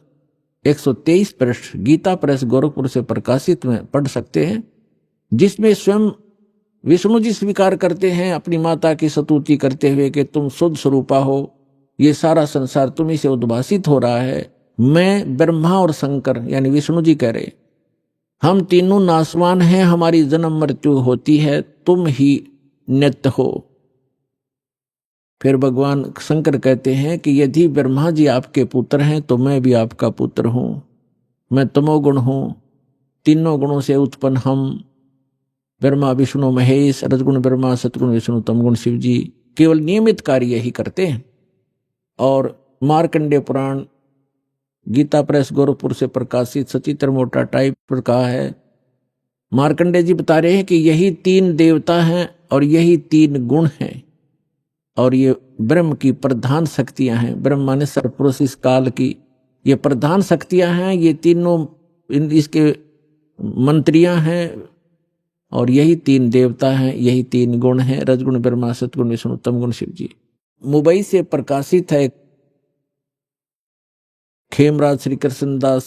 123 पृष्ठ गीता प्रेस गोरखपुर से प्रकाशित में पढ़ सकते हैं, जिसमें स्वयं विष्णु जी स्वीकार करते हैं अपनी माता की स्तुति करते हुए कि तुम शुद्ध स्वरूपा हो, ये सारा संसार तुम्ही से उद्भासित हो रहा है। मैं ब्रह्मा और शंकर यानी विष्णु जी कह रहे हम तीनों नासवान हैं, हमारी जन्म मृत्यु होती है, तुम ही नित्य हो। फिर भगवान शंकर कहते हैं कि यदि ब्रह्मा जी आपके पुत्र हैं तो मैं भी आपका पुत्र हूं, मैं तमोगुण हूं, तीनों गुणों से उत्पन्न हम ब्रह्मा विष्णु महेश रजगुण ब्रह्मा सतगुण विष्णु तमगुण शिव जी केवल नियमित कार्य ही करते हैं। और मार्कंडेय पुराण गीता प्रेस गोरखपुर से प्रकाशित सचित्र मोटा टाइप पर कहा है, मार्कंडेय जी बता रहे हैं कि यही 3 देवता हैं और यही 3 गुण हैं और ये ब्रह्म की प्रधान शक्तियां हैं। ब्रह्म माने सरपुरुष इस काल की ये प्रधान शक्तियां हैं, ये तीनों इसके मंत्रियां हैं और यही 3 देवता हैं, यही 3 गुण हैं, रजगुण ब्रह्मा सतगुण विष्णु तमगुण शिव जी। मुंबई से प्रकाशित है खेमराज श्री कृष्णदास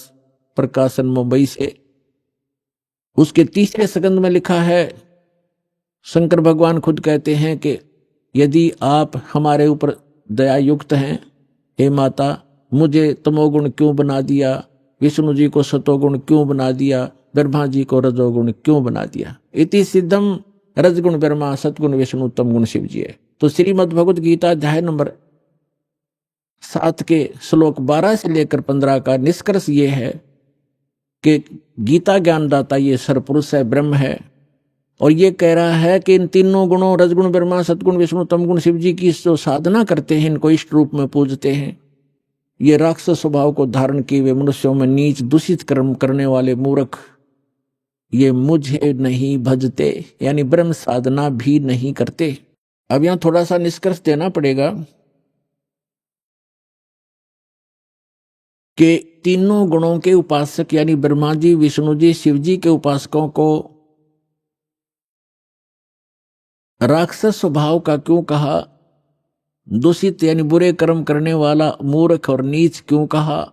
प्रकाशन मुंबई से, उसके 3रे स्कंद में लिखा है, शंकर भगवान खुद कहते हैं कि यदि आप हमारे ऊपर दया युक्त हैं, हे माता मुझे तमोगुण क्यों बना दिया, विष्णु जी को सतोगुण क्यों बना दिया, ब्रह्मा जी को रजोगुण क्यों बना दिया। इति सिद्धम रजगुण ब्रह्मा सतगुण विष्णु तमगुण शिव जी है। तो श्रीमद् भगवत गीता अध्याय नंबर 7 के श्लोक 12 से लेकर 15 का निष्कर्ष ये है कि गीता ज्ञानदाता ये सरपुरुष है, ब्रह्म है, और ये कह रहा है कि इन तीनों गुणों रजगुण ब्रह्मा सतगुण विष्णु तमगुण शिव जी की जो साधना करते हैं, इनको इष्ट रूप में पूजते हैं, ये राक्षस स्वभाव को धारण किए हुए मनुष्यों में नीच दूषित कर्म करने वाले मूर्ख ये मुझे नहीं भजते, यानी ब्रह्म साधना भी नहीं करते। अब यहां थोड़ा सा निष्कर्ष देना पड़ेगा कि तीनों गुणों के उपासक यानी ब्रह्मा जी विष्णु जी शिव जी के उपासकों को राक्षस स्वभाव का क्यों कहा, दूषित यानी बुरे कर्म करने वाला मूर्ख और नीच क्यों कहा।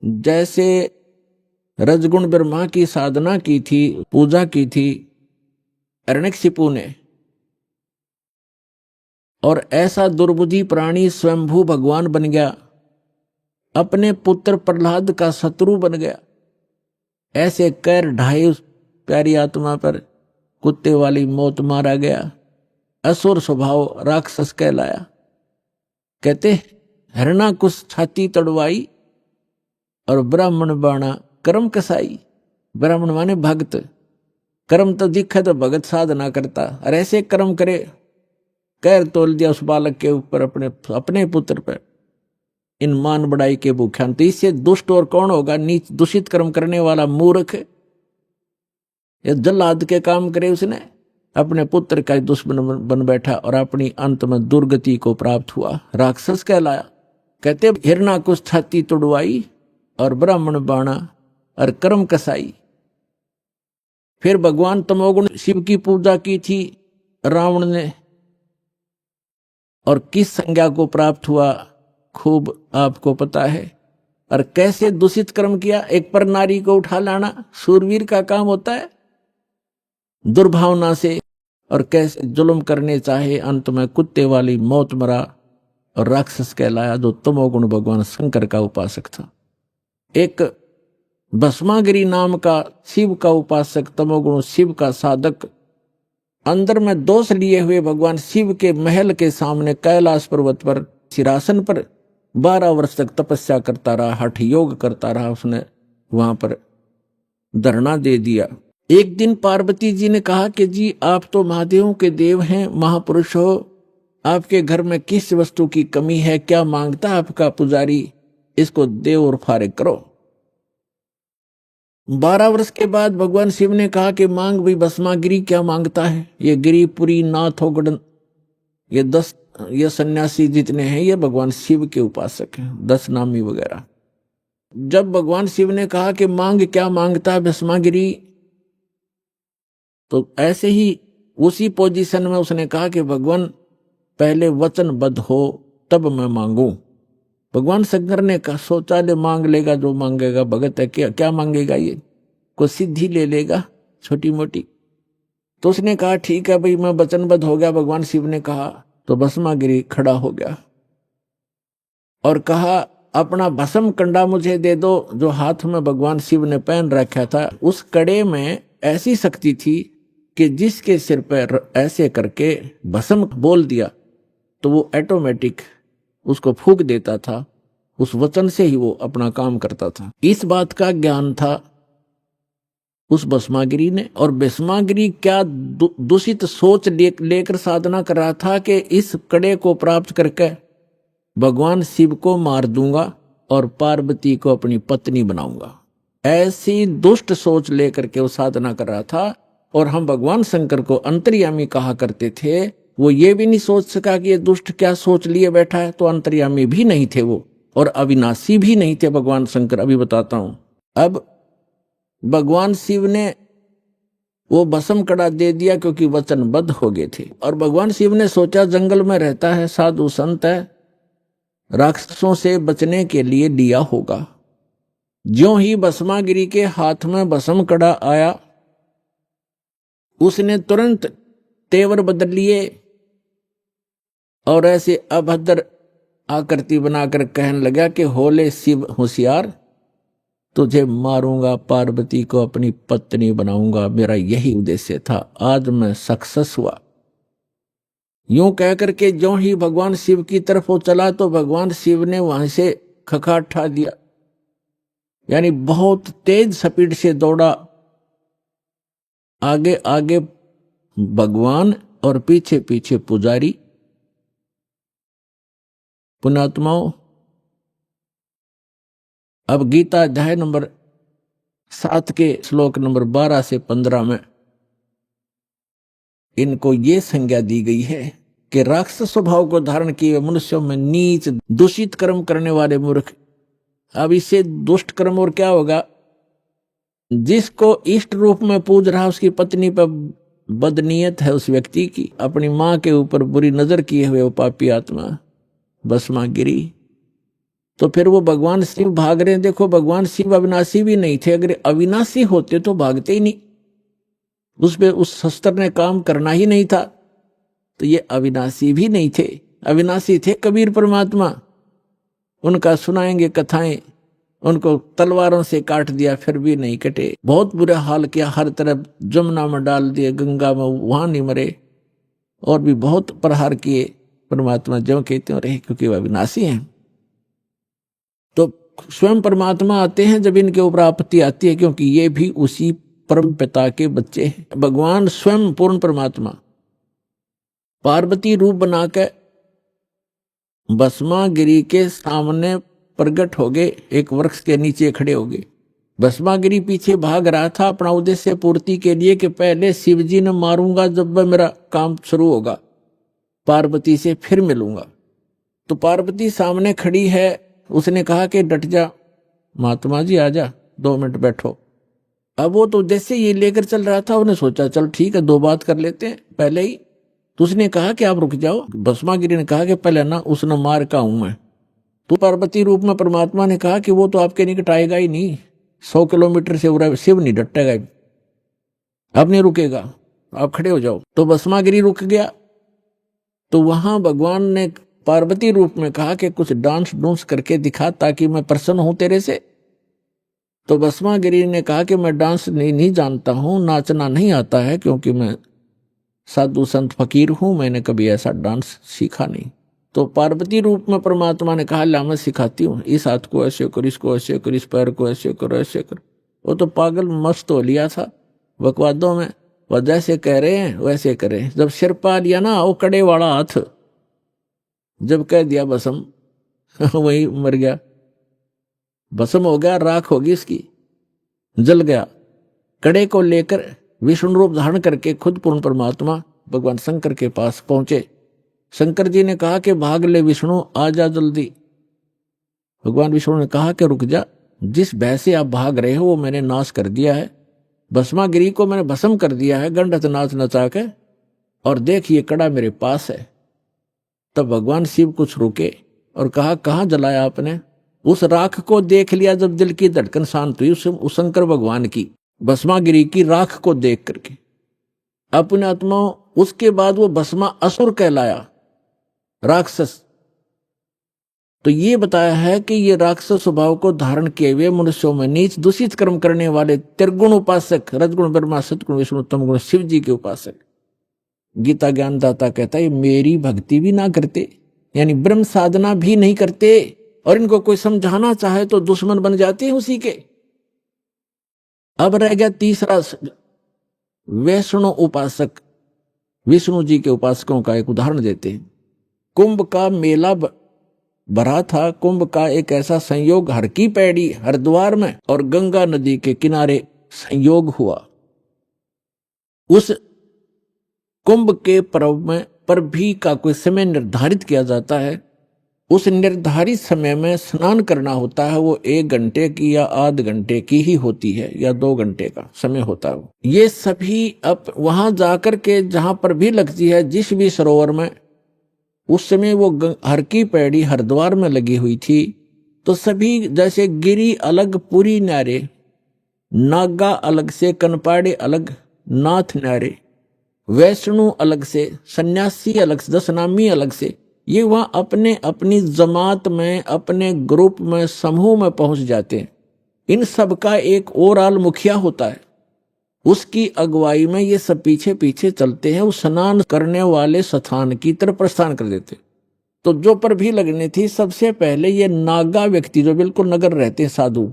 जैसे रजगुण ब्रह्मा की साधना की थी, पूजा की थी हिरण्यकशिपु ने, और ऐसा दुर्बुद्धि प्राणी स्वयंभू भगवान बन गया, अपने पुत्र प्रहलाद का शत्रु बन गया, ऐसे कर ढाई उस प्यारी आत्मा पर कुत्ते वाली मौत मारा गया, असुर स्वभाव राक्षस कहलाया। कहते हिरणाकुश छाती तड़वाई और ब्राह्मण बाणा कर्म कसाई। ब्राह्मण माने भक्त, कर्म तो दिखे तो भगत साधना करता, और ऐसे कर्म करे, कहर तोल दिया उस बालक के ऊपर अपने पुत्र पर, इन मान बढ़ाई के भूख्यान। तो इससे दुष्ट और कौन होगा, नीच दूषित कर्म करने वाला मूर्ख। ये जल्लाद के काम करे, उसने अपने पुत्र का दुश्मन बन बैठा और अपनी अंत में दुर्गति को प्राप्त हुआ, राक्षस कहलाया। कहते हिरणाकुश छाती तुड़वाई और ब्राह्मण बाणा और कर्म कसाई। फिर भगवान तमोगुण शिव की पूजा की थी रावण ने, और किस संज्ञा को प्राप्त हुआ खूब आपको पता है। और कैसे दूषित कर्म किया, एक पर नारी को उठा लाना सूरवीर का काम होता है, दुर्भावना से, और कैसे जुल्म करने चाहे, अंत में कुत्ते वाली मौत मरा और राक्षस कहलाया, जो तमोगुण भगवान शंकर का उपासक था। एक भस्मागिरी नाम का शिव का उपासक, तमोगुण शिव का साधक, अंदर में दोष लिए हुए भगवान शिव के महल के सामने कैलाश पर्वत पर सिरासन पर 12 वर्ष तक तपस्या करता रहा, हठ योग करता रहा। उसने वहां पर धरना दे दिया। एक दिन पार्वती जी ने कहा कि जी आप तो महादेवों के देव हैं, महापुरुष हो, आपके घर में किस वस्तु की कमी है, क्या मांगता है आपका पुजारी, इसको देव और फारिग करो। 12 वर्ष के बाद भगवान शिव ने कहा कि मांग भी भस्मागिरी, क्या मांगता है। ये गिरिपुरी नाथ होगड़न, ये 10 ये सन्यासी जितने हैं ये भगवान शिव के उपासक हैं, 10 नामी वगैरह। जब भगवान शिव ने कहा कि मांग क्या मांगता है भस्मागिरी, तो ऐसे ही उसी पोजीशन में उसने कहा कि भगवान पहले वचनबद्ध हो तब मैं मांगू। भगवान शंकर ने कहा सोचा ले मांग लेगा जो मांगेगा, भगत है क्या, क्या मांगेगा ये, कोई सिद्धि ले लेगा छोटी मोटी। तो उसने कहा ठीक है भाई मैं वचनबद्ध हो गया। भगवान शिव ने कहा तो भस्मागिरी खड़ा हो गया और कहा अपना भस्म कंडा मुझे दे दो, जो हाथ में भगवान शिव ने पहन रखा था। उस कड़े में ऐसी शक्ति थी कि जिसके सिर पर ऐसे करके भस्म बोल दिया तो वो ऑटोमेटिक उसको फूंक देता था, उस वचन से ही वो अपना काम करता था। इस बात का ज्ञान था उस भस्मागिरी ने। और भस्मागिरी क्या दूषित सोच लेकर साधना कर रहा था कि इस कड़े को प्राप्त करके भगवान शिव को मार दूंगा और पार्वती को अपनी पत्नी बनाऊंगा। ऐसी दुष्ट सोच लेकर के वो साधना कर रहा था। और हम भगवान शंकर को अंतर्यामी कहा करते थे। वो ये भी नहीं सोच सका कि ये दुष्ट क्या सोच लिए बैठा है, तो अंतर्यामी भी नहीं थे वो, और अविनाशी भी नहीं थे भगवान शंकर। अभी बताता हूं। अब भगवान शिव ने वो भस्म कड़ा दे दिया क्योंकि वचनबद्ध हो गए थे। और भगवान शिव ने सोचा जंगल में रहता है, साधु संत है, राक्षसों से बचने के लिए लिया होगा। ज्यों ही भस्मागिरी के हाथ में भस्म कड़ा आया, उसने तुरंत तेवर बदल लिए और ऐसे अभद्र आकृति बनाकर कहने लगा कि होले शिव होशियार, तुझे मारूंगा, पार्वती को अपनी पत्नी बनाऊंगा, मेरा यही उद्देश्य था, आज मैं सक्सेस हुआ। यूं कहकर के ज्यों ही भगवान शिव की तरफ वो चला तो भगवान शिव ने वहां से खखाठा दिया, यानी बहुत तेज स्पीड से दौड़ा। आगे आगे भगवान और पीछे पीछे पुजारी। पुण्यात्माओं, अब गीता अध्याय नंबर 7 के श्लोक नंबर 12 से 15 में इनको ये संज्ञा दी गई है कि राक्षस स्वभाव को धारण किए मनुष्यों में नीच दूषित कर्म करने वाले मूर्ख। अब इससे दुष्ट कर्म और क्या होगा, जिसको इष्ट रूप में पूज रहा उसकी पत्नी पर बदनीयत है उस व्यक्ति की, अपनी मां के ऊपर बुरी नजर किए हुए वो पापी आत्मा भस्मागिरी। तो फिर वो भगवान शिव भाग रहे हैं। देखो भगवान शिव अविनाशी भी नहीं थे, अगर अविनाशी होते तो भागते ही नहीं, उस पे उस शस्त्र ने काम करना ही नहीं था। तो ये अविनाशी भी नहीं थे, अविनाशी थे कबीर परमात्मा। उनका सुनाएंगे कथाएं, उनको तलवारों से काट दिया फिर भी नहीं कटे, बहुत बुरा हाल किया, हर तरफ जमुना में डाल दिए, गंगा में, वहां नहीं मरे, और भी बहुत प्रहार किए। परमात्मा जो कहते हो रहे क्योंकि वह अविनाशी हैं। तो स्वयं परमात्मा आते हैं जब इनके ऊपर आपत्ति आती है, क्योंकि ये भी उसी परम पिता के बच्चे हैं। भगवान स्वयं पूर्ण परमात्मा पार्वती रूप बनाकर भस्मागिरी के सामने प्रकट हो गए, एक वृक्ष के नीचे खड़े हो गए। भस्मागिरी पीछे भाग रहा था अपना उद्देश्य पूर्ति के लिए कि पहले शिवजी ने मारूंगा, जब मेरा काम शुरू होगा पार्वती से फिर मिलूंगा। तो पार्वती सामने खड़ी है, उसने कहा कि डट जा, महात्मा जी आजा, 2 मिनट बैठो। अब वो तो जैसे ये लेकर चल रहा था, उन्हें सोचा चल ठीक है 2 बात कर लेते हैं पहले ही। तो उसने कहा कि आप रुक जाओ। भस्मागिरी ने कहा कि पहले ना उसने मार का हूं मैं, तो पार्वती रूप में परमात्मा ने कहा कि वो तो आपके निकट आएगा ही नहीं, 100 किलोमीटर से उरा शिव नहीं डटेगा, अब नहीं रुकेगा, आप खड़े हो जाओ। तो भस्मागिरी रुक गया। तो वहां भगवान ने पार्वती रूप में कहा कि कुछ डांस डूंस करके दिखा ताकि मैं प्रसन्न हूं तेरे से। तो भस्मागिरी ने कहा कि मैं डांस नहीं जानता हूं, नाचना नहीं आता है, क्योंकि मैं साधु संत फकीर हूं, मैंने कभी ऐसा डांस सीखा नहीं। तो पार्वती रूप में परमात्मा ने कहा ला मैं सिखाती हूँ, इस हाथ को ऐसे कर, इसको ऐसे कर, इस पैर को ऐसे कर, ऐसे कर। वो तो पागल मस्त हो लिया था बकवादों में, वह जैसे कह रहे हैं वैसे करें। जब सिर पा लिया ना वो कड़े वाला हाथ, जब कह दिया भस्म वही मर गया, भस्म हो गया, राख होगी इसकी, जल गया। कड़े को लेकर विष्णु रूप धारण करके खुद पूर्ण परमात्मा भगवान शंकर के पास पहुंचे। शंकर जी ने कहा कि भाग ले विष्णु, आ जा जल्दी। भगवान विष्णु ने कहा कि रुक जा, जिस भय से आप भाग रहे हो वो मैंने नाश कर दिया है, भस्मागिरी को मैंने भस्म कर दिया है गंडत नाच नचा के, और देख ये कड़ा मेरे पास है। तब भगवान शिव कुछ रुके और कहा कहाँ जलाया आपने? उस राख को देख लिया जब दिल की धड़कन शांत हुई, उस शंकर भगवान की भस्मागिरी की राख को देख करके अपने आत्मा। उसके बाद वो भस्मा असुर कहलाया, राक्षस। तो ये बताया है कि ये राक्षस स्वभाव को धारण किए हुए मनुष्यों में नीच दूषित कर्म करने वाले त्रिगुण उपासक, रजगुण ब्रह्मा सतगुण विष्णु तमगुण शिव जी के उपासक, गीता ज्ञानदाता कहता है मेरी भक्ति भी ना करते, यानी ब्रह्म साधना भी नहीं करते, और इनको कोई समझाना चाहे तो दुश्मन बन जाते हैं उसी के। अब रह गया तीसरा, वैष्णव उपासक। विष्णु जी के उपासकों का एक उदाहरण देते हैं। कुंभ का मेला भरा था। कुंभ का एक ऐसा संयोग हर की पैड़ी हरिद्वार में और गंगा नदी के किनारे संयोग हुआ। उस कुंभ के पर्व में पर भी का कोई समय निर्धारित किया जाता है। उस निर्धारित समय में स्नान करना होता है, वो 1 घंटे की या आध घंटे की ही होती है, या 2 घंटे का समय होता है। ये सभी अब वहां जाकर के जहां पर भी लगती है, जिस भी सरोवर में, उस समय वो हर की पैड़ी हरिद्वार में लगी हुई थी। तो सभी जैसे गिरी अलग पुरी न्यारे, नागा अलग से, कनपाड़े अलग, नाथ न्यारे, वैष्णु अलग से, सन्यासी अलग से, दशनामी अलग से, ये वहां अपने अपनी जमात में, अपने ग्रुप में, समूह में पहुंच जाते हैं। इन सब का एक ओवरऑल मुखिया होता है, उसकी अगुवाई में ये सब पीछे पीछे चलते हैं। उस स्नान करने वाले स्थान की तरफ प्रस्थान कर देते। तो जो पर भी लगनी थी, सबसे पहले ये नागा व्यक्ति जो बिल्कुल नगर रहते हैं साधु,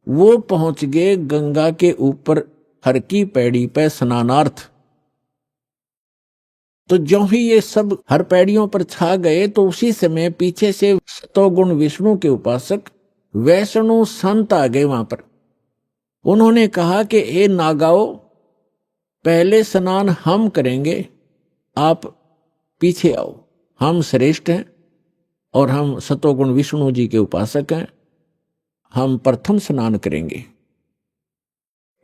वो पहुंच गए गंगा के ऊपर हर की पैड़ी पे स्नानार्थ। तो जो ही ये सब हर पैड़ियों पर छा गए, तो उसी समय पीछे से सतोगुण विष्णु के उपासक वैष्णु संत आ गए वहां पर। उन्होंने कहा कि हे नागाओ, पहले स्नान हम करेंगे, आप पीछे आओ, हम श्रेष्ठ हैं और हम सतोगुण विष्णु जी के उपासक हैं, हम प्रथम स्नान करेंगे।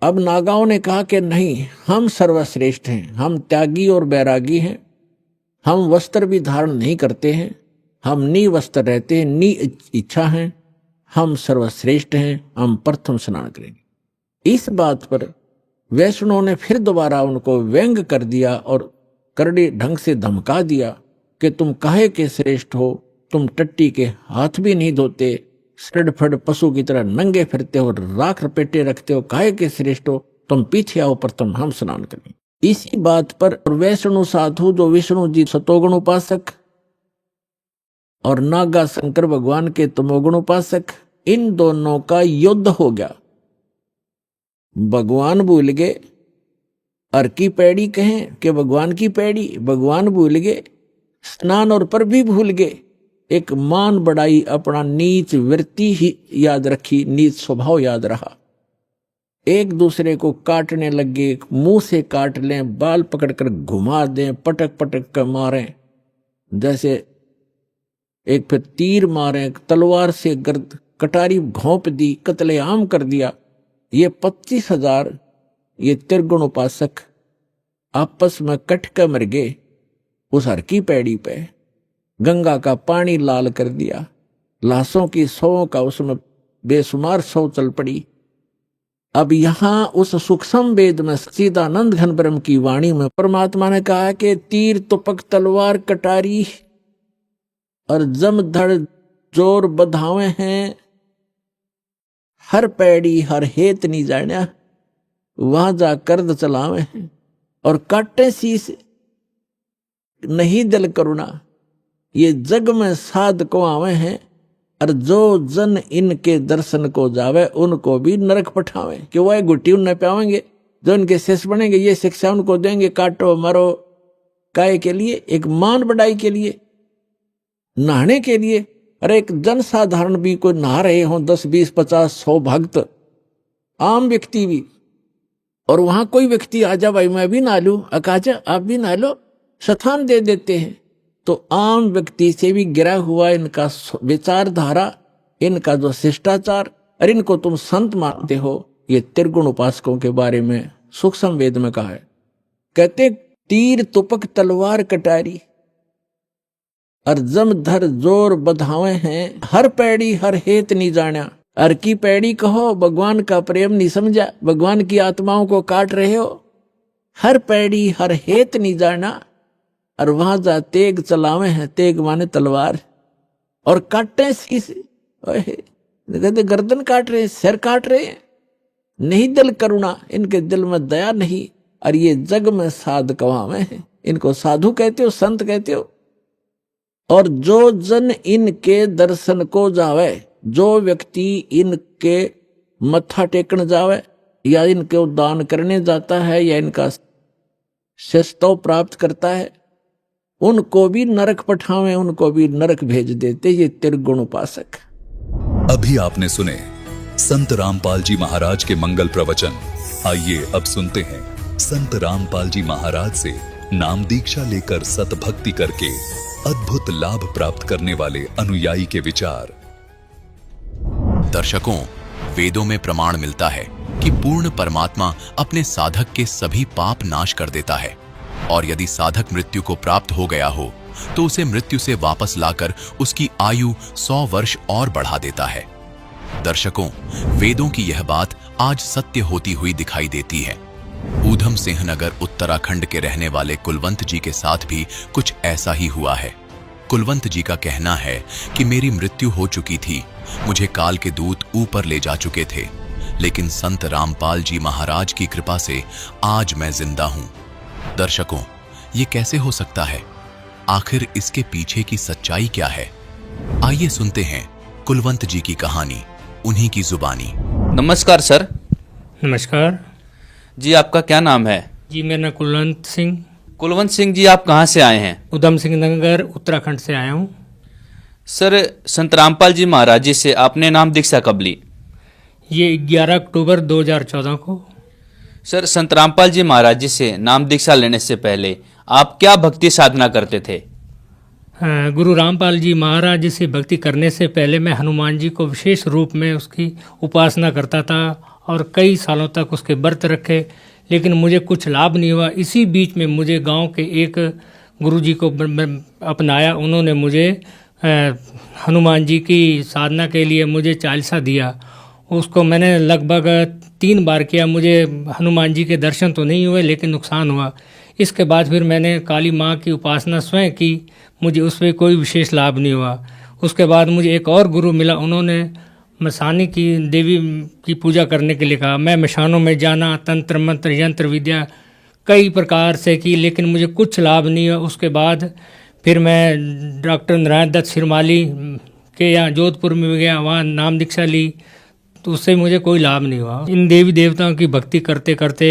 अब नागाओं ने कहा कि नहीं, हम सर्वश्रेष्ठ हैं, हम त्यागी और बैरागी हैं, हम वस्त्र भी धारण नहीं करते हैं, हम निवस्त्र रहते हैं, नि इच्छा हैं, हम सर्वश्रेष्ठ हैं, हम प्रथम स्नान करेंगे। इस बात पर वैष्णव ने फिर दोबारा उनको व्यंग कर दिया और करड़ी ढंग से धमका दिया कि तुम काहे के श्रेष्ठ हो, तुम टट्टी के हाथ भी नहीं धोते, सड़फड़ पशु की तरह नंगे फिरते हो, राख लपेटे रखते हो, काहे के श्रेष्ठ हो, तुम पीछे आओ, प्रथम हम स्नान करें। इसी बात पर वैष्णु साधु जो विष्णु जी सतोगुण उपासक और नागा शंकर भगवान के तमोगुण उपासक, इन दोनों का युद्ध हो गया। भगवान भूल गए, हर की पैड़ी कहें कि भगवान की पैड़ी, भगवान भूल गए, स्नान और पर भी भूल गए, एक मान बढ़ाई, अपना नीच वृत्ति ही याद रखी, नीच स्वभाव याद रहा। एक दूसरे को काटने लगे, मुंह से काट लें, बाल पकड़कर घुमा दें, पटक पटक कर मारें, जैसे एक फिर तीर मारें, तलवार से गर्द कटारी घोंप दी, कत्लेआम कर दिया। ये 25,000 ये त्रिगुण उपासक आपस में कट कर मर गए उस हर की पैड़ी पे। गंगा का पानी लाल कर दिया, लाशों की सौ का उसमें बेशुमार सौ चल पड़ी। अब यहां उस सूक्ष्म वेद में सच्चिदानंद घन ब्रह्म की वाणी में परमात्मा ने कहा कि तीर तुपक तलवार कटारी और जमधड़ जोर बधावे हैं, हर पैड़ी हर हेत नहीं जान्या, वहां जा कर्द चलावे हैं और काटे शीस नहीं दिल करुणा, ये जग में साध को आवे हैं और जो जन इनके दर्शन को जावे उनको भी नरक पठावे। कि वह गुट्टी उन्हें पावेंगे, जो इनके शिष्य बनेंगे ये शिक्षा उनको देंगे, काटो मरो काय के लिए, एक मान बढ़ाई के लिए, नहाने के लिए। अरे एक जनसाधारण भी कोई नहा रहे हो 10 20 50 100 भक्त, आम व्यक्ति भी, और वहां कोई व्यक्ति आ जा भाई मैं भी नहा लूं, अकाजा आप भी नहा लो, शतान दे देते हैं। तो आम व्यक्ति से भी गिरा हुआ इनका विचारधारा, इनका जो शिष्टाचार, और इनको तुम संत मानते हो, ये त्रिगुण उपासकों के बारे में सूक्ष्म वेद में कहा है। कहते तीर तुपक तलवार कटारी और जमधर जोर बधावे हैं, हर पैड़ी हर हेत नहीं जाना। हर की पैड़ी कहो भगवान का प्रेम नहीं समझा, भगवान की आत्माओं को काट रहे हो, हर पैड़ी हर हेत नहीं जाना, और वहां जा तेग चलावे हैं, तेग माने तलवार, और काटे शीश, कहते गर्दन काट रहे, सिर काट रहे, नहीं दिल करुणा, इनके दिल में दया नहीं, और ये जग में साध कवावे हैं, इनको साधु कहते हो, संत कहते हो। और जो जन इनके दर्शन को जावे, जो व्यक्ति इनके मत्था टेकन जावे, या इनको दान करने जाता है, या इनका शिष्टो प्राप्त करता है, उनको भी नरक पठावे, उनको भी नरक भेज देते ये त्रिगुण उपासक। अभी आपने सुने संत रामपाल जी महाराज के मंगल प्रवचन। आइए अब सुनते हैं संत रामपाल जी महाराज से नाम दीक्षा लेकर सतभक्ति करके अद्भुत लाभ प्राप्त करने वाले अनुयायी के विचार। दर्शकों, वेदों में प्रमाण मिलता है कि पूर्ण परमात्मा अपने साधक के सभी पाप नाश कर देता है, और यदि साधक मृत्यु को प्राप्त हो गया हो तो उसे मृत्यु से वापस लाकर उसकी आयु 100 वर्ष और बढ़ा देता है। दर्शकों, वेदों की यह बात आज सत्य होती हुई दिखाई देती है। ऊधम सिंह नगर उत्तराखंड के रहने वाले कुलवंत जी के साथ भी कुछ ऐसा ही हुआ है। कुलवंत जी का कहना है कि मेरी मृत्यु हो चुकी थी, मुझे काल के दूत ऊपर ले जा चुके थे, लेकिन संत रामपाल जी महाराज की कृपा से आज मैं जिंदा हूं। दर्शकों, ये कैसे हो सकता है? आखिर इसके पीछे की सच्चाई क्या है? आइए सुनते हैं कुलवंत जी की कहानी, उन्हीं की जुबानी। नमस्कार सर। नमस्कार जी, आपका क्या नाम है? जी, मेरा नाम कुलवंत सिंह। कुलवंत सिंह जी, आप कहाँ से आए हैं? उधम सिंह नगर उत्तराखंड से आया हूँ। सर, संत रामपाल जी महाराज जी से आपने नाम दीक्षा कब ली? ये 11 अक्टूबर 2014 को। सर, संत रामपाल जी महाराज जी से नाम दीक्षा लेने से पहले आप क्या भक्ति साधना करते थे? गुरु रामपाल जी महाराज जी से भक्ति करने से पहले मैं हनुमान जी को विशेष रूप में उसकी उपासना करता था और कई सालों तक उसके व्रत रखे, लेकिन मुझे कुछ लाभ नहीं हुआ। इसी बीच में मुझे गांव के एक गुरु जी को अपनाया, उन्होंने मुझे हनुमान जी की साधना के लिए मुझे चालीसा दिया। उसको मैंने लगभग 3 बार किया। मुझे हनुमान जी के दर्शन तो नहीं हुए, लेकिन नुकसान हुआ। इसके बाद फिर मैंने काली माँ की उपासना स्वयं की, मुझे उसमें कोई विशेष लाभ नहीं हुआ। उसके बाद मुझे एक और गुरु मिला, उन्होंने मसानी की देवी की पूजा करने के लिए कहा। मैं मशानों में जाना, तंत्र मंत्र यंत्र विद्या कई प्रकार से की, लेकिन मुझे कुछ लाभ नहीं हुआ। उसके बाद फिर मैं डॉक्टर नारायण दत्त शिरमाली के यहाँ जोधपुर में गया, वहाँ नाम दीक्षा ली, तो उससे मुझे कोई लाभ नहीं हुआ। इन देवी देवताओं की भक्ति करते करते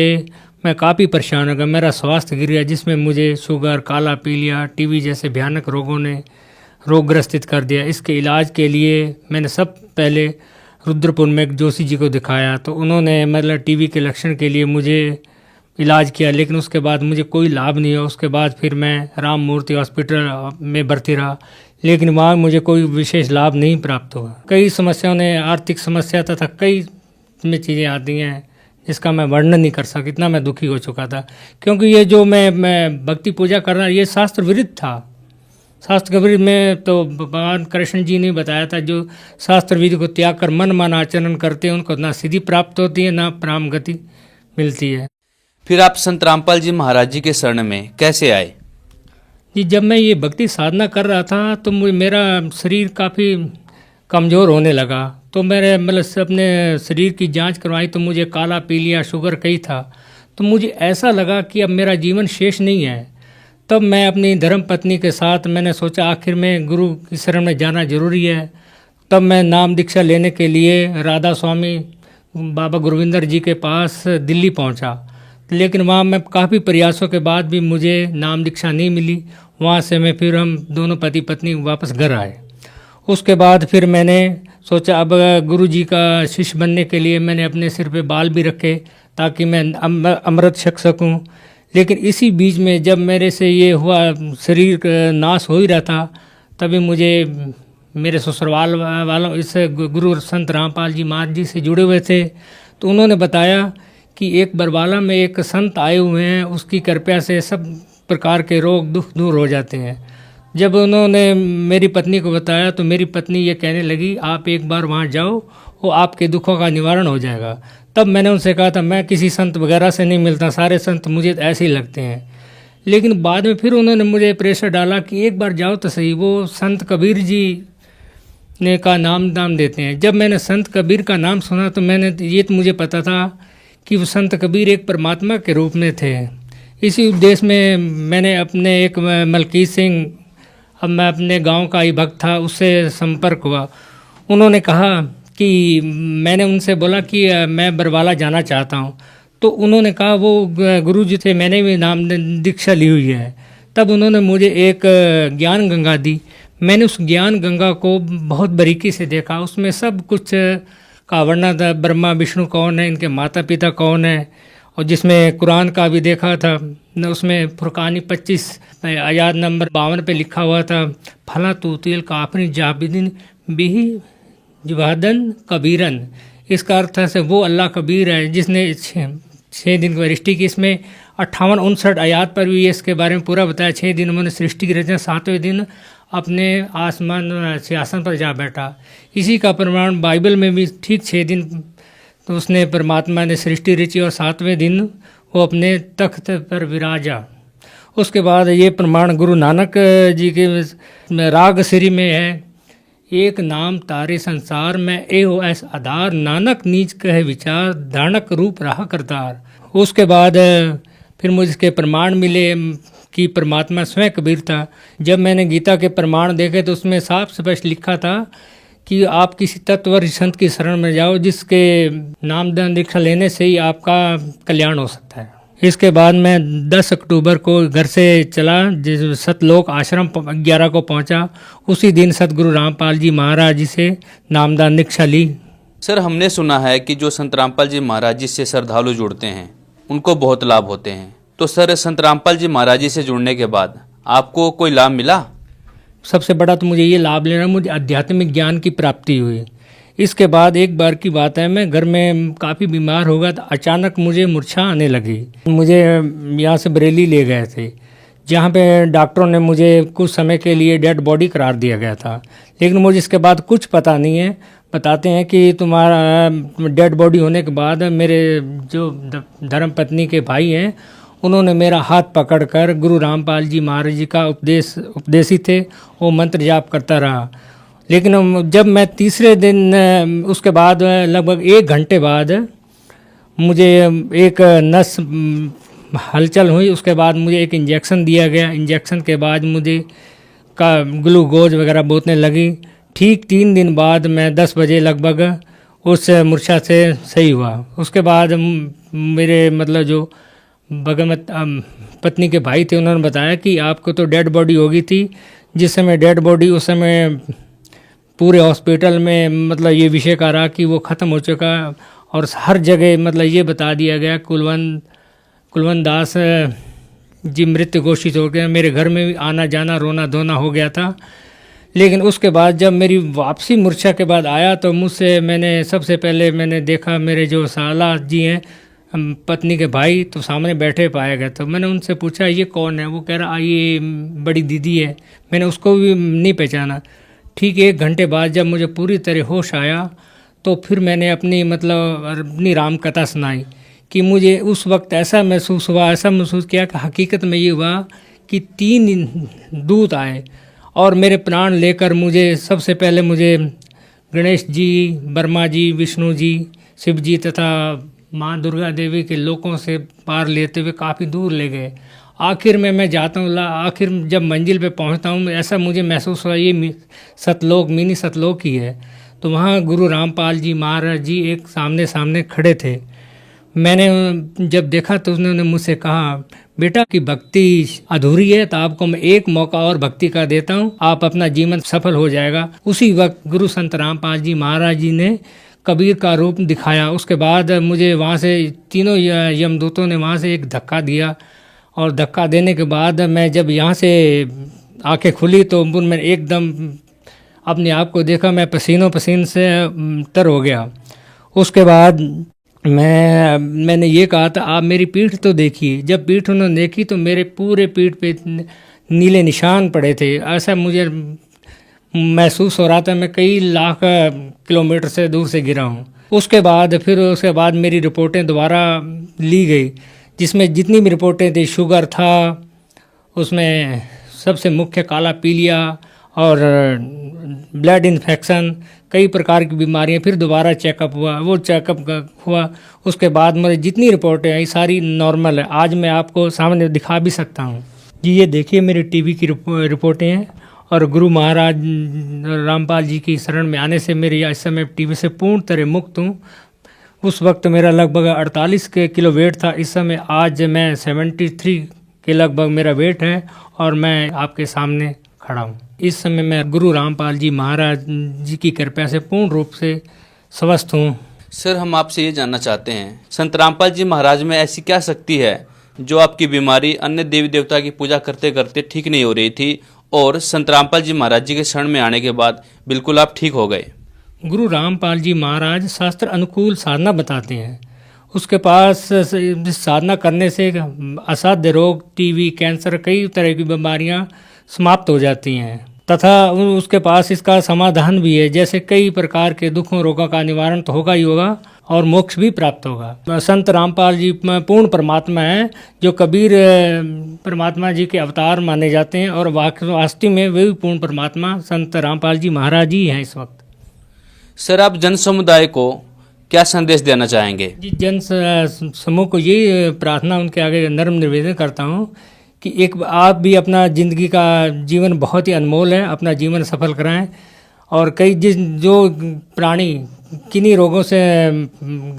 मैं काफ़ी परेशान हो गया। मेरा स्वास्थ्य गिर गया, जिसमें मुझे शुगर, काला पीलिया, टीबी जैसे भयानक रोगों ने रोगग्रस्तित कर दिया। इसके इलाज के लिए मैंने सब पहले रुद्रपुर में एक जोशी जी को दिखाया, तो उन्होंने मतलब टीबी के लक्षण के लिए मुझे इलाज किया, लेकिन उसके बाद मुझे कोई लाभ नहीं हुआ। उसके बाद फिर मैं राम मूर्ति हॉस्पिटल में भर्ती रहा। लेकिन वहाँ मुझे कोई विशेष लाभ नहीं प्राप्त हुआ। कई समस्याओं ने, आर्थिक समस्या तथा कई में चीज़ें आती हैं जिसका मैं वर्णन नहीं कर सकता, इतना मैं दुखी हो चुका था। क्योंकि ये जो मैं भक्ति पूजा कर रहा, ये शास्त्र विरुद्ध था। शास्त्र के विरुद्ध में तो भगवान कृष्ण जी ने बताया था, जो शास्त्र विधि को त्याग कर मन आचरण करते हैं उनको ना सिद्धि प्राप्त होती है, ना प्राम गति मिलती है। फिर आप संत रामपाल जी महाराज जी के शरण में कैसे आए? जी, जब मैं ये भक्ति साधना कर रहा था तो मेरा शरीर काफ़ी कमज़ोर होने लगा। तो मैंने मतलब अपने शरीर की जांच करवाई तो मुझे काला पीलिया शुगर कई था। तो मुझे ऐसा लगा कि अब मेरा जीवन शेष नहीं है। तब मैं अपनी धर्म पत्नी के साथ मैंने सोचा आखिर में गुरु की शरण में जाना जरूरी है। तब मैं नाम दीक्षा लेने के लिए राधा स्वामी बाबा गुरविंदर जी के पास दिल्ली पहुंचा, लेकिन वहाँ मैं काफ़ी प्रयासों के बाद भी मुझे नाम दीक्षा नहीं मिली। वहाँ से मैं फिर हम दोनों पति पत्नी वापस घर आए। उसके बाद फिर मैंने सोचा अब गुरु जी का शिष्य बनने के लिए मैंने अपने सिर पे बाल भी रखे ताकि मैं अमृत छक सकूं। लेकिन इसी बीच में जब मेरे से ये हुआ, शरीर नाश हो ही रहा था, तभी मुझे मेरे ससुराल वालों इस गुरु संत रामपाल जी महाराज जी से जुड़े हुए थे, तो उन्होंने बताया कि एक बरवाला में एक संत आए हुए हैं, उसकी कृपा से सब प्रकार के रोग दुख दूर हो जाते हैं। जब उन्होंने मेरी पत्नी को बताया तो मेरी पत्नी ये कहने लगी आप एक बार वहाँ जाओ, वो आपके दुखों का निवारण हो जाएगा। तब मैंने उनसे कहा था मैं किसी संत वगैरह से नहीं मिलता, सारे संत मुझे ऐसे ही लगते हैं। लेकिन बाद में फिर उन्होंने मुझे प्रेशर डाला कि एक बार जाओ तो सही, वो संत कबीर जी ने का नाम देते हैं। जब मैंने संत कबीर का नाम सुना तो ये तो मुझे पता था कि वो संत कबीर एक परमात्मा के रूप में थे। इसी उद्देश्य में मैंने अपने एक मलकीत सिंह, अब मैं अपने गांव का ही भक्त था, उससे संपर्क हुआ। उन्होंने कहा कि मैंने उनसे बोला कि मैं बरवाला जाना चाहता हूं। तो उन्होंने कहा वो गुरु जी से मैंने भी नाम दीक्षा ली हुई है। तब उन्होंने मुझे एक ज्ञान गंगा दी। मैंने उस ज्ञान गंगा को बहुत बारीकी से देखा, उसमें सब कुछ का वर्णन था, ब्रह्मा विष्णु कौन है, इनके माता पिता कौन है, और जिसमें कुरान का भी देखा था। उसमें फुरकानी 25 आयात नंबर 52 पे लिखा हुआ था, फला तूतिल काफिर जाबिदिन बिही जुबादन कबीरन। इसका अर्थ है वो अल्लाह कबीर है जिसने 6 दिन की सृष्टि की। इसमें 58-59 आयात पर भी इसके बारे में पूरा बताया। 6 दिन उन्होंने सृष्टि की रचना, 7वें दिन अपने आसमान सिंहासन पर जा बैठा। इसी का प्रमाण बाइबल में भी ठीक 6 दिन तो उसने परमात्मा ने सृष्टि रची और 7वें दिन वो अपने तख्त पर विराजा। उसके बाद ये प्रमाण गुरु नानक जी के राग श्री में है, एक नाम तारे संसार में एहो ऐस आधार, नानक नीच कहे विचार, धानक रूप रहा करतार। उसके बाद फिर मुझे इसके प्रमाण मिले कि परमात्मा स्वयं कबीर था। जब मैंने गीता के प्रमाण देखे तो उसमें साफ स्पष्ट लिखा था कि आप किसी तत्ववर संत की शरण में जाओ जिसके नाम दीक्षा लेने से ही आपका कल्याण हो सकता है। इसके बाद मैं 10 अक्टूबर को घर से चला, जिस सतलोक आश्रम 11 को पहुंचा। उसी दिन सतगुरु रामपाल जी महाराज जी से नामदान दीक्षा ली। सर, हमने सुना है कि जो संत रामपाल जी महाराज जी से श्रद्धालु जुड़ते हैं उनको बहुत लाभ होते हैं। तो सर, संत रामपाल जी महाराज जी से जुड़ने के बाद आपको कोई लाभ मिला? सबसे बड़ा तो मुझे ये लाभ लेना, मुझे आध्यात्मिक ज्ञान की प्राप्ति हुई। इसके बाद एक बार की बात है, मैं घर में काफ़ी बीमार हो गया तो अचानक मुझे मूर्छा आने लगी। मुझे यहाँ से बरेली ले गए थे, जहाँ पे डॉक्टरों ने मुझे कुछ समय के लिए डेड बॉडी करार दिया गया था। लेकिन मुझे इसके बाद कुछ पता नहीं है। बताते हैं कि तुम्हारा डेड बॉडी होने के बाद मेरे जो धर्म पत्नी के भाई हैं उन्होंने मेरा हाथ पकड़कर, गुरु रामपाल जी महाराज जी का उपदेशी थे, वो मंत्र जाप करता रहा। लेकिन जब मैं तीसरे दिन, उसके बाद लगभग 1 घंटे बाद मुझे एक नस हलचल हुई। उसके बाद मुझे एक इंजेक्शन दिया गया। इंजेक्शन के बाद मुझे का ग्लूकोज वगैरह बोतने लगी। ठीक 3 दिन बाद मैं 10 बजे लगभग उस मूर्छा से सही हुआ। उसके बाद मेरे मतलब जो भगवत पत्नी के भाई थे उन्होंने बताया कि आपको तो डेड बॉडी हो गई थी। जिस समय डेड बॉडी, उस समय पूरे हॉस्पिटल में मतलब ये विषय का रहा कि वो ख़त्म हो चुका, और हर जगह मतलब ये बता दिया गया कुलवंत दास जी मृत घोषित हो गए। मेरे घर में भी आना जाना रोना धोना हो गया था। लेकिन उसके बाद जब मेरी वापसी मूर्छा के बाद आया तो मुझसे मैंने सबसे पहले मैंने देखा मेरे जो साला जी हैं पत्नी के भाई तो सामने बैठे पाया गया। तो मैंने उनसे पूछा ये कौन है? वो कह रहा ये बड़ी दीदी है। मैंने उसको भी नहीं पहचाना। ठीक 1 घंटे बाद जब मुझे पूरी तरह होश आया तो फिर मैंने अपनी राम कथा सुनाई कि मुझे उस वक्त ऐसा महसूस किया कि हकीकत में ये हुआ कि 3 दूत आए और मेरे प्राण लेकर सबसे पहले मुझे गणेश जी, ब्रह्मा जी, विष्णु जी, शिव जी तथा माँ दुर्गा देवी के लोकों से पार लेते हुए काफ़ी दूर ले गए। आखिर में मैं जाता हूँ, आखिर जब मंजिल पे पहुँचता हूँ ऐसा मुझे महसूस हुआ ये सतलोक मिनी सतलोक ही है। तो वहाँ गुरु रामपाल जी महाराज जी एक सामने खड़े थे। मैंने जब देखा तो उन्होंने मुझसे कहा बेटा कि भक्ति अधूरी है तो आपको मैं एक मौका और भक्ति का देता हूँ, आप अपना जीवन सफल हो जाएगा। उसी वक्त गुरु संत रामपाल जी महाराज जी ने कबीर का रूप दिखाया। उसके बाद मुझे वहाँ से तीनों यमदूतों ने वहाँ से एक धक्का दिया और धक्का देने के बाद मैं जब यहाँ से आंखें खुली तो मैं एकदम अपने आप को देखा, मैं पसीनों पसीन से तर हो गया। उसके बाद मैंने ये कहा था आप मेरी पीठ तो देखिए। जब पीठ उन्होंने देखी तो मेरे पूरे पीठ पे नीले निशान पड़े थे। ऐसा मुझे महसूस हो रहा था मैं कई लाख किलोमीटर से दूर से गिरा हूँ। उसके बाद मेरी रिपोर्टें दोबारा ली गई, जिसमें जितनी भी रिपोर्टें थी, शुगर था उसमें, सबसे मुख्य काला पीलिया और ब्लड इन्फेक्शन, कई प्रकार की बीमारियां। फिर दोबारा चेकअप हुआ। उसके बाद मुझे जितनी रिपोर्टें आई सारी नॉर्मल है। आज मैं आपको सामने दिखा भी सकता हूँ जी। ये देखिए मेरी टीबी की रिपोर्टें हैं और गुरु महाराज रामपाल जी की शरण में आने से मेरी इस समय टीबी से पूर्ण तरह मुक्त हूँ। उस वक्त मेरा लगभग 48 किलो वेट था। इस समय आज मैं 73 के लगभग मेरा वेट है और मैं आपके सामने खड़ा हूँ। इस समय मैं गुरु रामपाल जी महाराज जी की कृपा से पूर्ण रूप से स्वस्थ हूँ। सर हम आपसे ये जानना चाहते हैं, संत रामपाल जी महाराज में ऐसी क्या शक्ति है जो आपकी बीमारी अन्य देवी देवता की पूजा करते करते ठीक नहीं हो रही थी और संत रामपाल जी महाराज जी के शरण में आने के बाद बिल्कुल आप ठीक हो गए? गुरु रामपाल जी महाराज शास्त्र अनुकूल साधना बताते हैं। उसके पास साधना करने से असाध्य रोग, टीबी, कैंसर, कई तरह की बीमारियां समाप्त हो जाती हैं तथा उसके पास इसका समाधान भी है। जैसे कई प्रकार के दुखों रोगों का निवारण तो होगा ही होगा और मोक्ष भी प्राप्त होगा। संत रामपाल जी पूर्ण परमात्मा है, जो कबीर परमात्मा जी के अवतार माने जाते हैं और वास्तव में वे पूर्ण परमात्मा संत रामपाल जी महाराज ही हैं इस वक्त। सर आप जन समुदाय को क्या संदेश देना चाहेंगे? जी, जन समूह को ये प्रार्थना उनके आगे नर्म निवेदन करता हूँ कि एक आप भी अपना जिंदगी का जीवन बहुत ही अनमोल है, अपना जीवन सफल कराएं और जो प्राणी किन्हीं रोगों से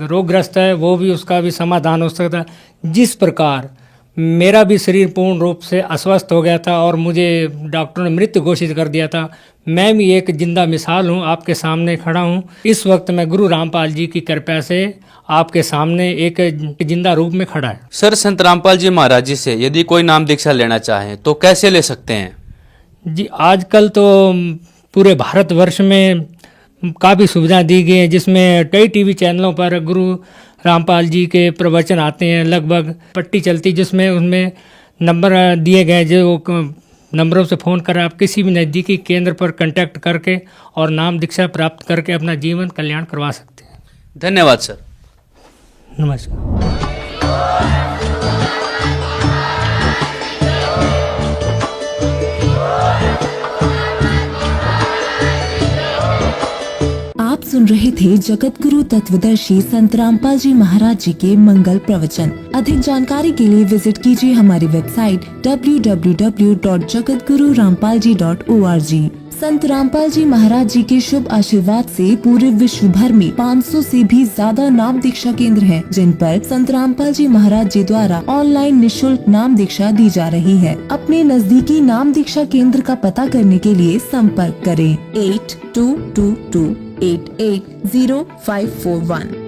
रोगग्रस्त है वो भी उसका भी समाधान हो सकता है। जिस प्रकार मेरा भी शरीर पूर्ण रूप से अस्वस्थ हो गया था और मुझे डॉक्टरों ने मृत घोषित कर दिया था, मैं भी एक जिंदा मिसाल हूँ, आपके सामने खड़ा हूँ। इस वक्त मैं गुरु रामपाल जी की कृपा से आपके सामने एक जिंदा रूप में खड़ा है। सर संत रामपाल जी महाराज जी से यदि कोई नाम दीक्षा लेना चाहे तो कैसे ले सकते हैं? जी, आजकल तो पूरे भारतवर्ष में काफ़ी सुविधा दी गई है, जिसमें कई टीवी चैनलों पर गुरु रामपाल जी के प्रवचन आते हैं। लगभग पट्टी चलती जिसमें उनमें नंबर दिए गए, जो नंबरों से फ़ोन कर आप किसी भी नज़दीकी केंद्र पर कांटेक्ट करके और नाम दीक्षा प्राप्त करके अपना जीवन कल्याण करवा सकते हैं। धन्यवाद सर। नमस्कार। आप सुन रहे थे जगत गुरु तत्वदर्शी संत रामपाल जी महाराज जी के मंगल प्रवचन। अधिक जानकारी के लिए विजिट कीजिए हमारी वेबसाइट www.jagatgururampalji.org। संत रामपाल जी महाराज जी के शुभ आशीर्वाद से पूरे विश्व भर में 500 से भी ज्यादा नाम दीक्षा केंद्र हैं, जिन पर संत रामपाल जी महाराज जी द्वारा ऑनलाइन निःशुल्क नाम दीक्षा दी जा रही है। अपने नजदीकी नाम दीक्षा केंद्र का पता करने के लिए संपर्क करें 8222880541।